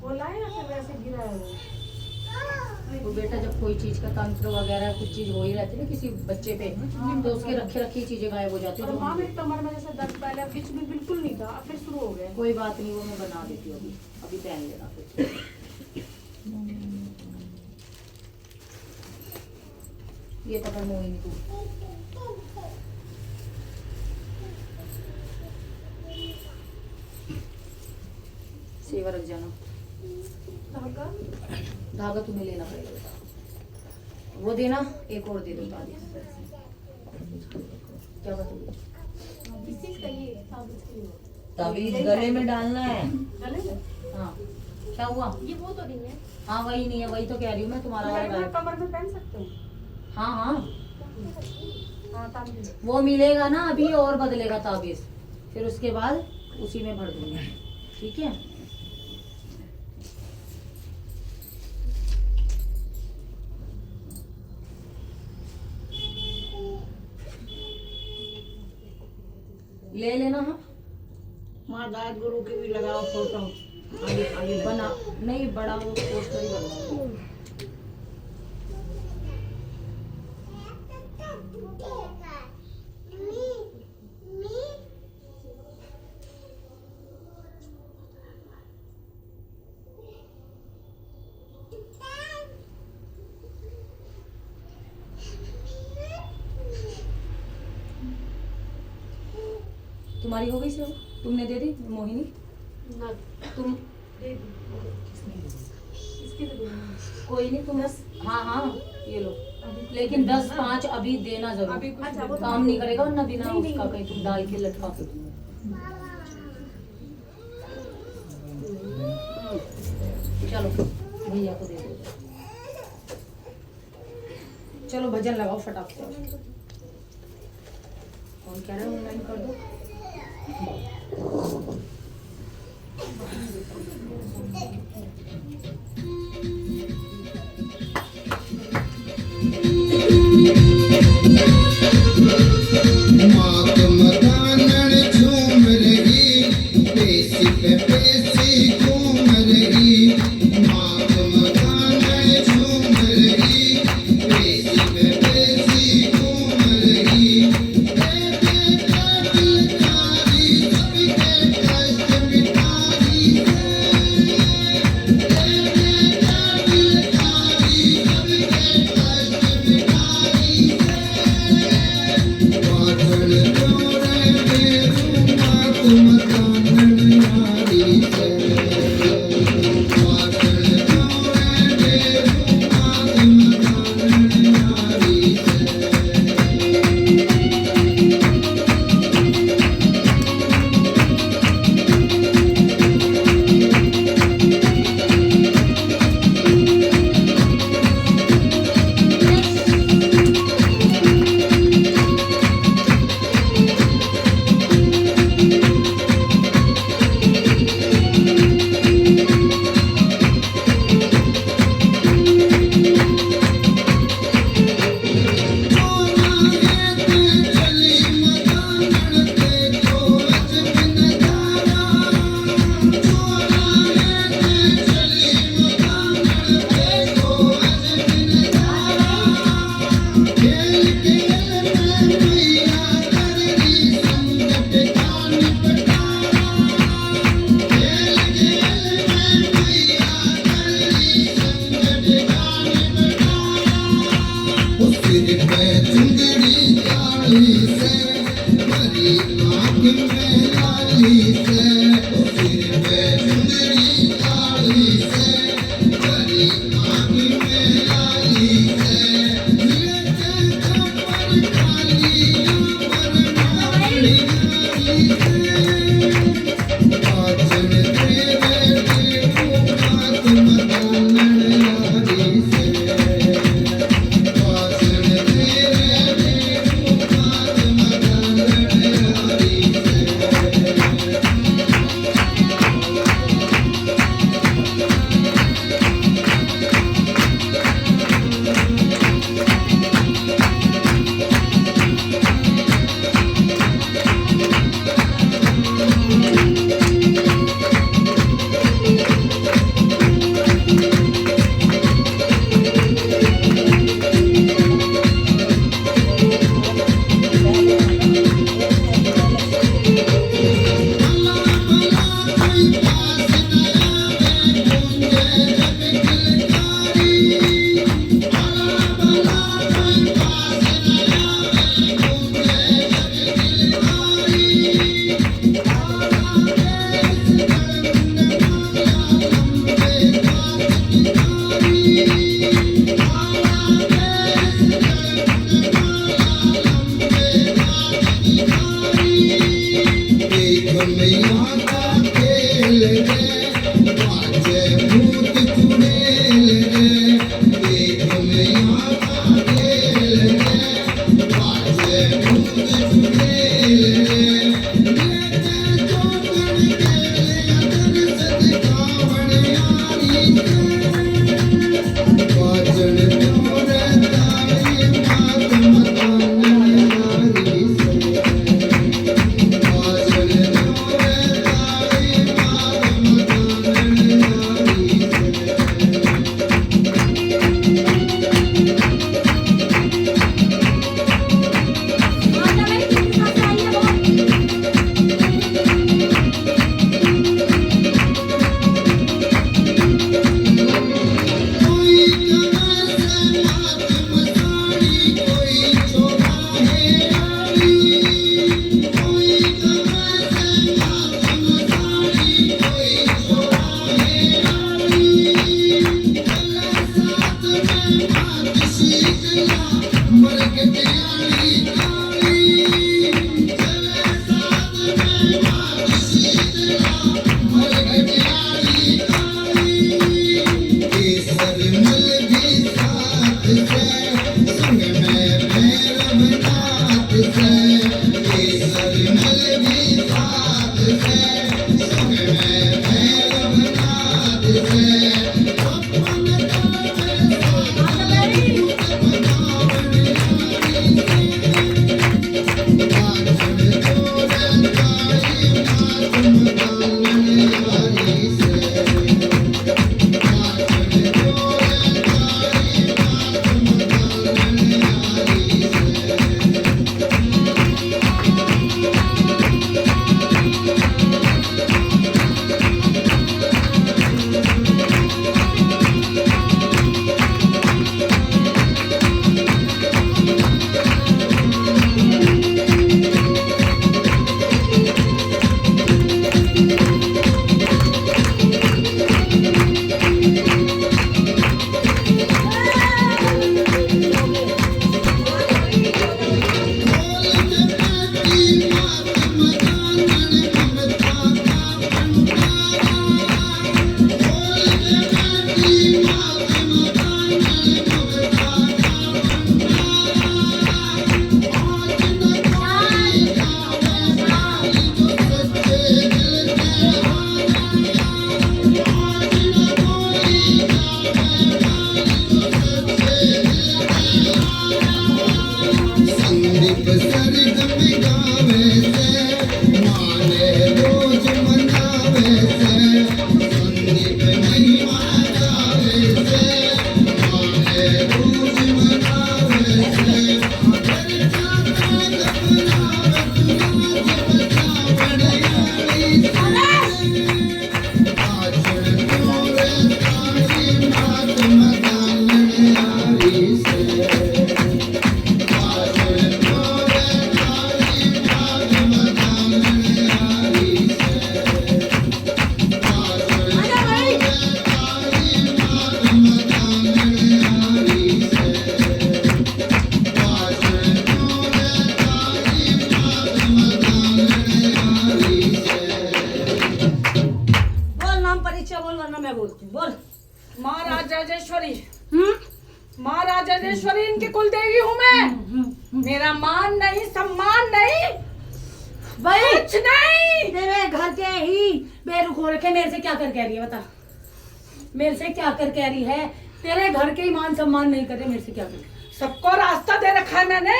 खोला है या फिर वैसे गिरा है वो तो बेटा जब कोई चीज का तंत्र वगैरह कुछ चीज हो ही रहती है ना किसी बच्चे पे, तो उसके रखे रखी चीजें गायब हो जाती और है। माँ मेरी कमर में जैसे दर्द पहले बीच में बिल्कुल नहीं था, अब फिर शुरू हो गया। कोई बात नहीं, वो मैं बना देती हूँ अभी, अभी पहन लेना फिर। ये पकड़ मोहिनी तू। सेवा रख जाना। धागा धागा तुम्हें लेना पड़ेगा बेटा। वो देना, एक और दे दो दादी। क्या बात है? किस चीज का ये साबुत के लिए? ताबीज गले में डालना है। गले में? हाँ क्या हुआ? ये वो तो नहीं है। हाँ वही नहीं है, वही तो कह रही हूँ मैं तुम्हारा वाला मैं गायब। कमर में पहन सकते हो? हाँ हाँ हाँ ताबीज। वो मिलेगा ना अभी और बदलेगा ताबीज, फिर उसके बाद उसी में भर दूंगी, ठीक है? ले लेना। हाँ माँ दाद गुरु की भी लगाओ फोटो आगे आगे बना नहीं, बड़ा वो पोस्टर ही बनवाओ। तुम्हारी हो गई सेवा? तुमने दे दी मोहिनी? ना तुम दे दी। इसकी तो देनी कोई नहीं, तुम 10। हाँ हाँ ये लो, लेकिन 10-5 अभी देना जरूर। अभी कुछ अच्छा, वो तो काम नहीं करेगा ना बिना नहीं, नहीं। उसका, कहीं तुम डाल के लटका के। चलो भैया को दे दो। चलो भजन लगाओ फटाक से। कौन कह रहा है ऑनलाइन कर दो? बोल। माँ राजेश्वरी, हम्म माँ राजेश्वरी इनकी कुल देवी हूँ मैं। मेरा मान नहीं, सम्मान नहीं, भाई कुछ नहीं। तेरे घर के ही बेरुख हो रखे। मेरे से क्या कर कह रही है बता, मेरे से क्या कर कह रही है? तेरे घर के ही मान सम्मान नहीं करे, मेरे से क्या कर? सबको रास्ता दे रखा है मैंने,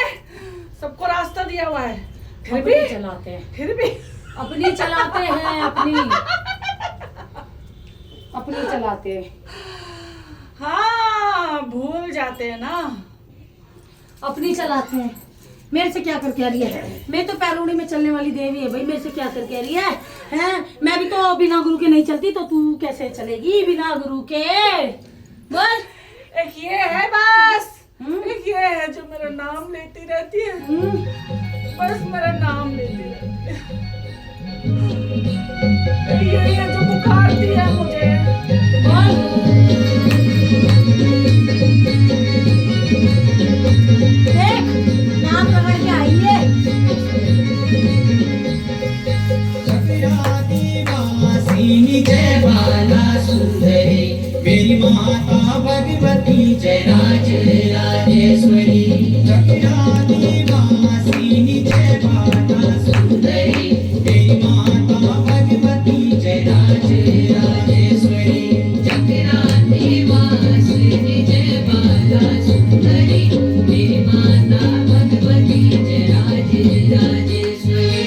सबको रास्ता दिया हुआ है, फिर भी चलाते हैं, फिर भी अपनी चलाते हैं, अपनी चलाते हैं। हाँ भूल जाते हैं ना, अपनी चलाते हैं। मेरे से क्या कर कह रही है? मैं तो पैरोड़ी में चलने वाली देवी है भाई, मेरे से क्या कर कह रही है? हैं? मैं भी तो बिना गुरु के नहीं चलती, तो तू कैसे चलेगी बिना गुरु के? बोल। एक ये है बस, एक ये है जो मेरा नाम लेती रहती है, बस मेरा नाम लेती रहती है। ये जो पुकारती है मुझे, देख नाम पकड़ के आई है। जय बाला सुंदरी, मेरी माता भगवती जय राज राजेश्वरी। जगरादिवासिनी जय बाला सुंदरी, मेरी माता भगवती जय राज राजेश्वरी। जगरादिवासिनी जय बाला सुंदरी, मेरी माता भगवती जय राज राजेश्वरी।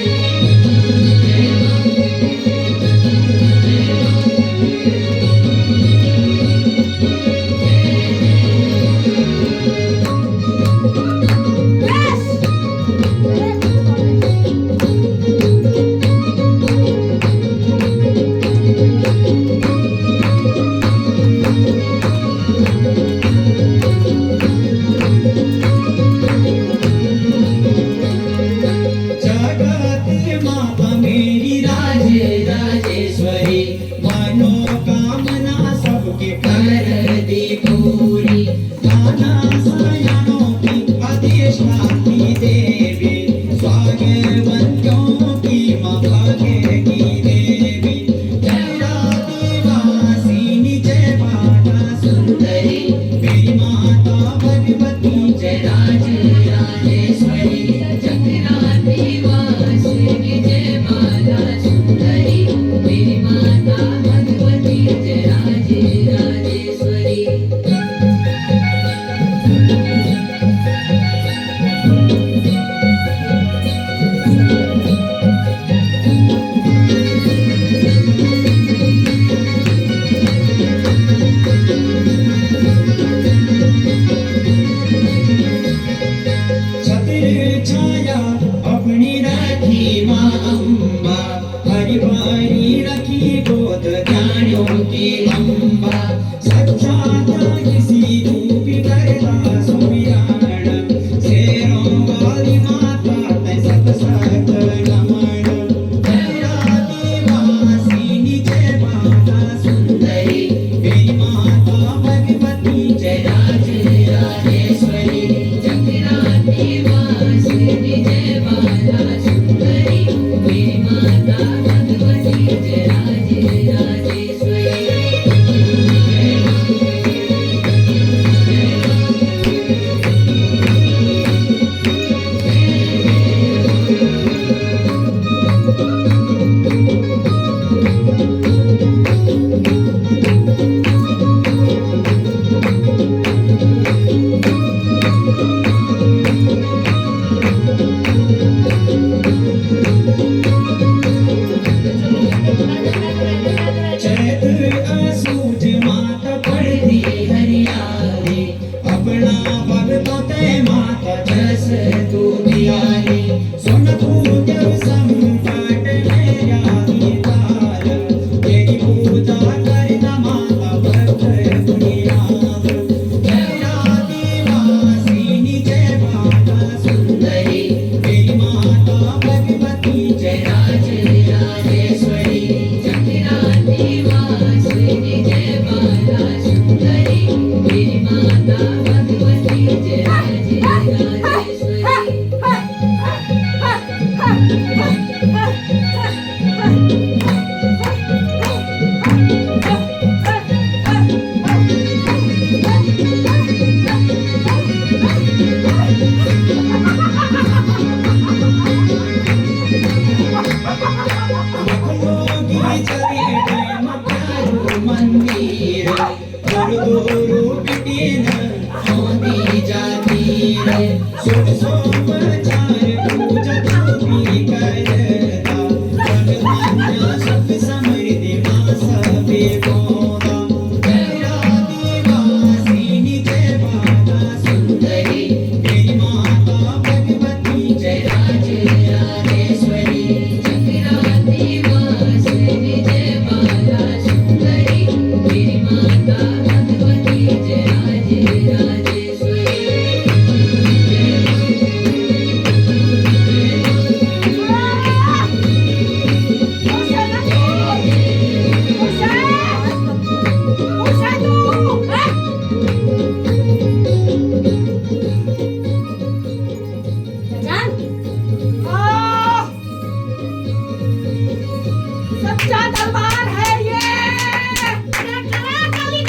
सच्चा दरबार है ये।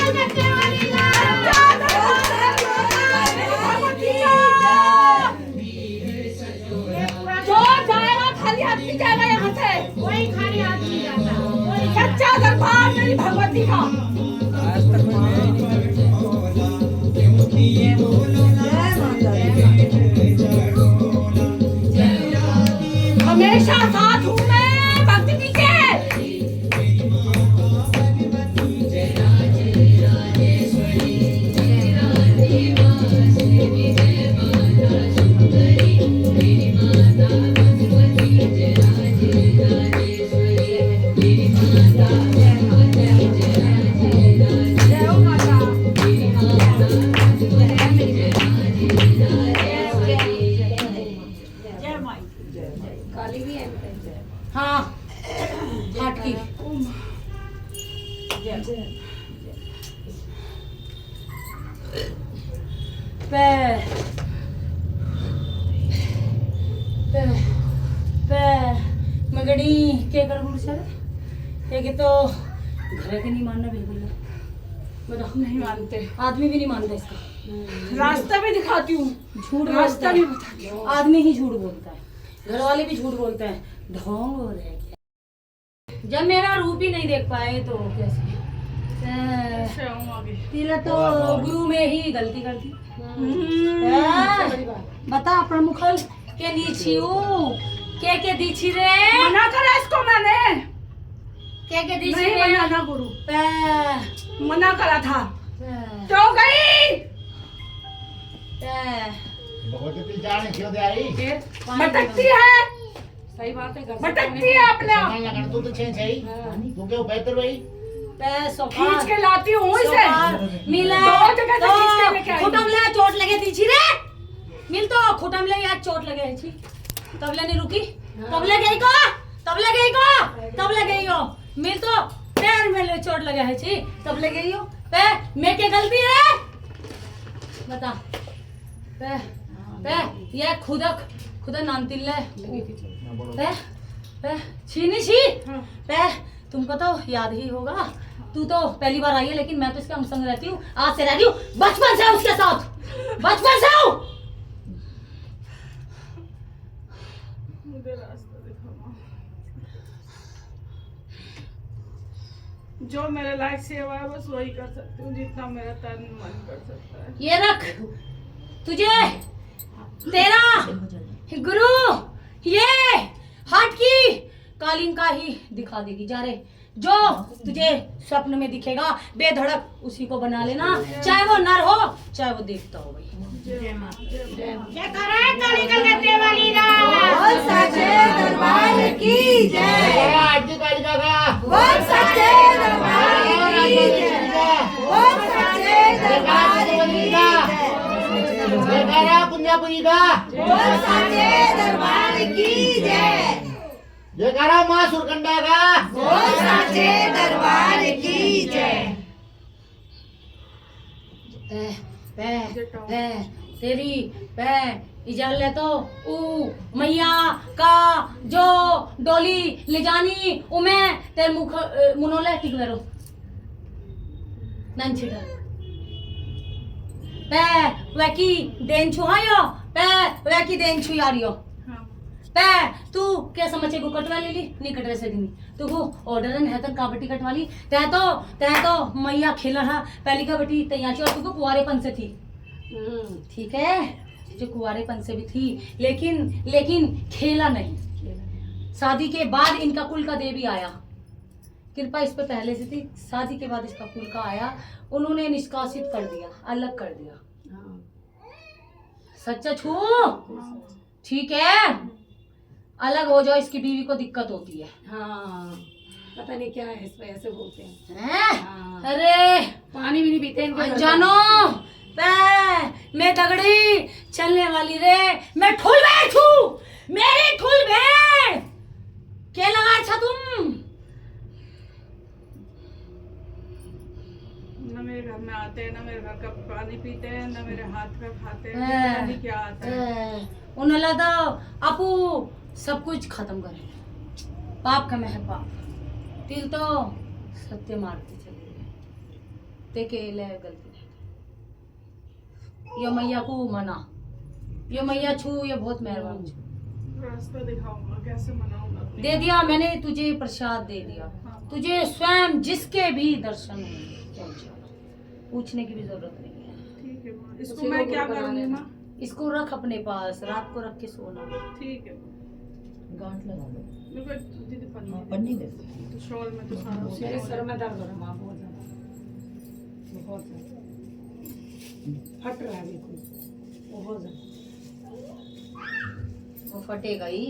सच्चा दरबार है भगवती जो जाएगा खाली हाथ नहीं जाएगा यहाँ से, कोई खाली हाथ नहीं जाता। सच्चा दरबार मेरी भगवती का। हमेशा साथ हूँ मैं भक्ति के। हाँ हाथ की पैर पैर पैर मगड़ी क्या कर सर ये तो घर के नहीं मानना बिल्कुल। बताओ नहीं मानते, आदमी भी नहीं मानता इसका। रास्ता भी दिखाती हूँ, झूठ रास्ता भी बताती हूँ। आदमी ही झूठ बोलता है, घर वाले भी झूठ बोलते हैं, ढोंग हो रहे क्या। जब मेरा रूप ही नहीं देख पाए तो कैसे। तिला तो गुरु में ही गलती कर दी। बता प्रमुखल के नीची के दीची रे। मना करा इसको मैंने, के दीची रे मना गुरु मना करा था तो गई। भगवती जाने क्यों दे आई? भटकती है, सही बात है, भटकती है अपने नहीं लगन तू तो चेंज है तू क्यों बेहतर भाई? खींच के लाती हूँ इसे। मिला दो जगह से खींच के लेके आई। खुटम ले चोट लगे दीची रे। मिल तो खुटम ले यार चोट लगे छी। तबले नहीं रुकी, तबले गई को, तबले गई को, तबले गई हो। मिल तो पैर में ले चोट लगे है छी, तबले गई हो। पे मैं क्या गलती है बता। पे पे ये खुदा नानती ले। पे पे छीनी छी। पे तुमको तो याद ही होगा, तू तो पहली बार आई है, लेकिन मैं तो इसके संग रहती हूँ, आज से रहती हूँ, बचपन से उसके साथ, बचपन से हूँ। मुझे रास्ता दिखाओ जो मेरे लायक सेवा है, बस वही कर सकती हूँ जितना मेरा तन मन कर सकता है। ये रख तुझे तेरा गुरु ये हाथ की कालीन का ही दिखा देगी। जा रे, जो तुझे स्वप्न में दिखेगा बेधड़क उसी को बना लेना, चाहे वो नर हो चाहे वो देवता हो। भाई क्या कर रहा है काली कलकत्ते वाली बोल सच्चे दरबार की जय। आरती कालिका का बोल सच्चे दरबार की जय। बोल सच्चे दरबार की जय। जयकारा पुंजापुरी का। बोल सच्चे दरबार की जय। जयकारा माँ सुरकंडा का। बोल सच्चे दरबार की जय। तेरी इजाले तो ऊ मैया का जो डोली ले जानी उमे तेरे मुख मुनोले टिक मेरो नन छिटा पे वेकी देन छुहायो पे वेकी देन छुयारियो पे तू क्या समझे को कटवा ले ली नहीं कटवा सकी नहीं तो वो ऑर्डर है तो कबड्डी कटवा ली तै तो मैया खेला था पहली कबड्डी तैयार और तू कुंवारेपन से थी ठीक है जो कुंवारेपन से भी थी लेकिन खेला नहीं। शादी के बाद इनका कुल का देवी आया, कृपा इस पे पहले से थी, शादी के बाद इसका कुल का आया, उन्होंने निष्कासित कर दिया, अलग कर दिया। सच्चा छू ठीक है, अलग हो जाओ, इसकी बीवी को दिक्कत होती है। हाँ पता नहीं क्या है, इस वजह से बोलते हैं। हैं? अरे पानी भी नहीं पीते इनके घर जानो मैं तगड़ी चलने वाली रे, मैं ठुल बैठू, मेरी ठुल बे क्या लगा था तुम? ना मेरे घर में आते हैं, ना मेरे घर का पानी पीते हैं, ना मेरे हाथ का खाते हैं, पता नहीं क्या आता है। उन्हें लगा अपू सब कुछ खत्म करे, पाप का महल पाप, तिल तो सत्य मारती चली गई, ते के ले गलती ये मैया को मना, ये मैया छू, ये बहुत मेहरबान छू। रास्ता दिखाऊंगा, कैसे मनाऊंगा? दे दिया मैंने तुझे प्रसाद दे दिया, तुझे स्वयं जिसके भी दर्शन होंगे पूछने की भी जरूरत नहीं है। ठीक है माँ, इसको मैं क्या करूँगी माँ? इसको रख अपने पास, रात को रख के सोना। ठीक है। गांठ लगा दो, मेरे को दीदी पन्नी दे तो शॉल में तो सारा मेरे सर में दर्द हो रहा है माँ, बहुत ज्यादा, बहुत ज्यादा फट रहा है बिल्कुल, बहुत ज्यादा। वो फटेगा ही,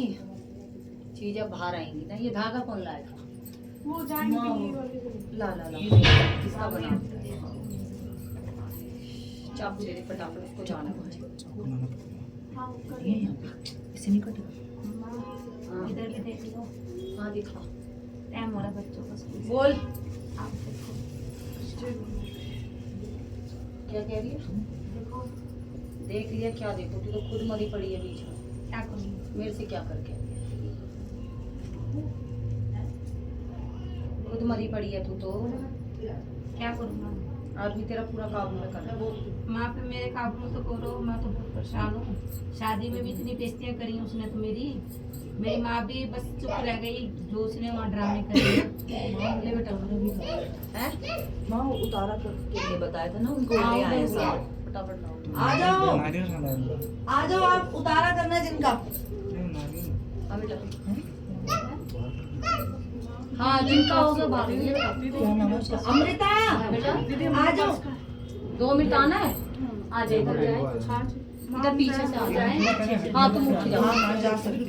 चीजें बाहर आएंगी ना। ये धागा कौन लाएगा? वो जाएंगे ला ला ला, किसका बना? चाकू दे दे फटाफट, उसको जाना इसे नहीं कटेगा। हाँ, इधर भी देख लो। हाँ दिखा, टाइम हो रहा है बच्चों का स्कूल। बोल आप देखो, क्या कह रही है? देख लिया क्या? देखो तू तो खुद मरी पड़ी है बीच में, क्या करूँ? मेरे से क्या करके खुद मरी पड़ी है तू तो। क्या करूँ मैं? आदमी तेरा पूरा काबू में करना। माँ पे मेरे काबू में तो करो, मैं तो बहुत परेशान हूँ। शादी में भी इतनी बेइज्जतियाँ करी उसने तो मेरी माँ भी बस चुप रह गई, जो उसने वहाँ ड्रामे करे। ले बेटा हैं? माँ वो उतारा करके लिए बताया था ना उनको, ले आए साथ। फटाफट लाओ। आ जाओ आ जाओ, आप उतारा करना है जिनका। हाँ बेटा, हाँ जिनका होगा बाहर ये बेटा। अमृता बेटा आ जाओ। 2 मिनट आना है, आ जाए इधर, इधर पीछे से आ जाए। हाँ तुम उठ जाओ। हाँ जा सकते हो।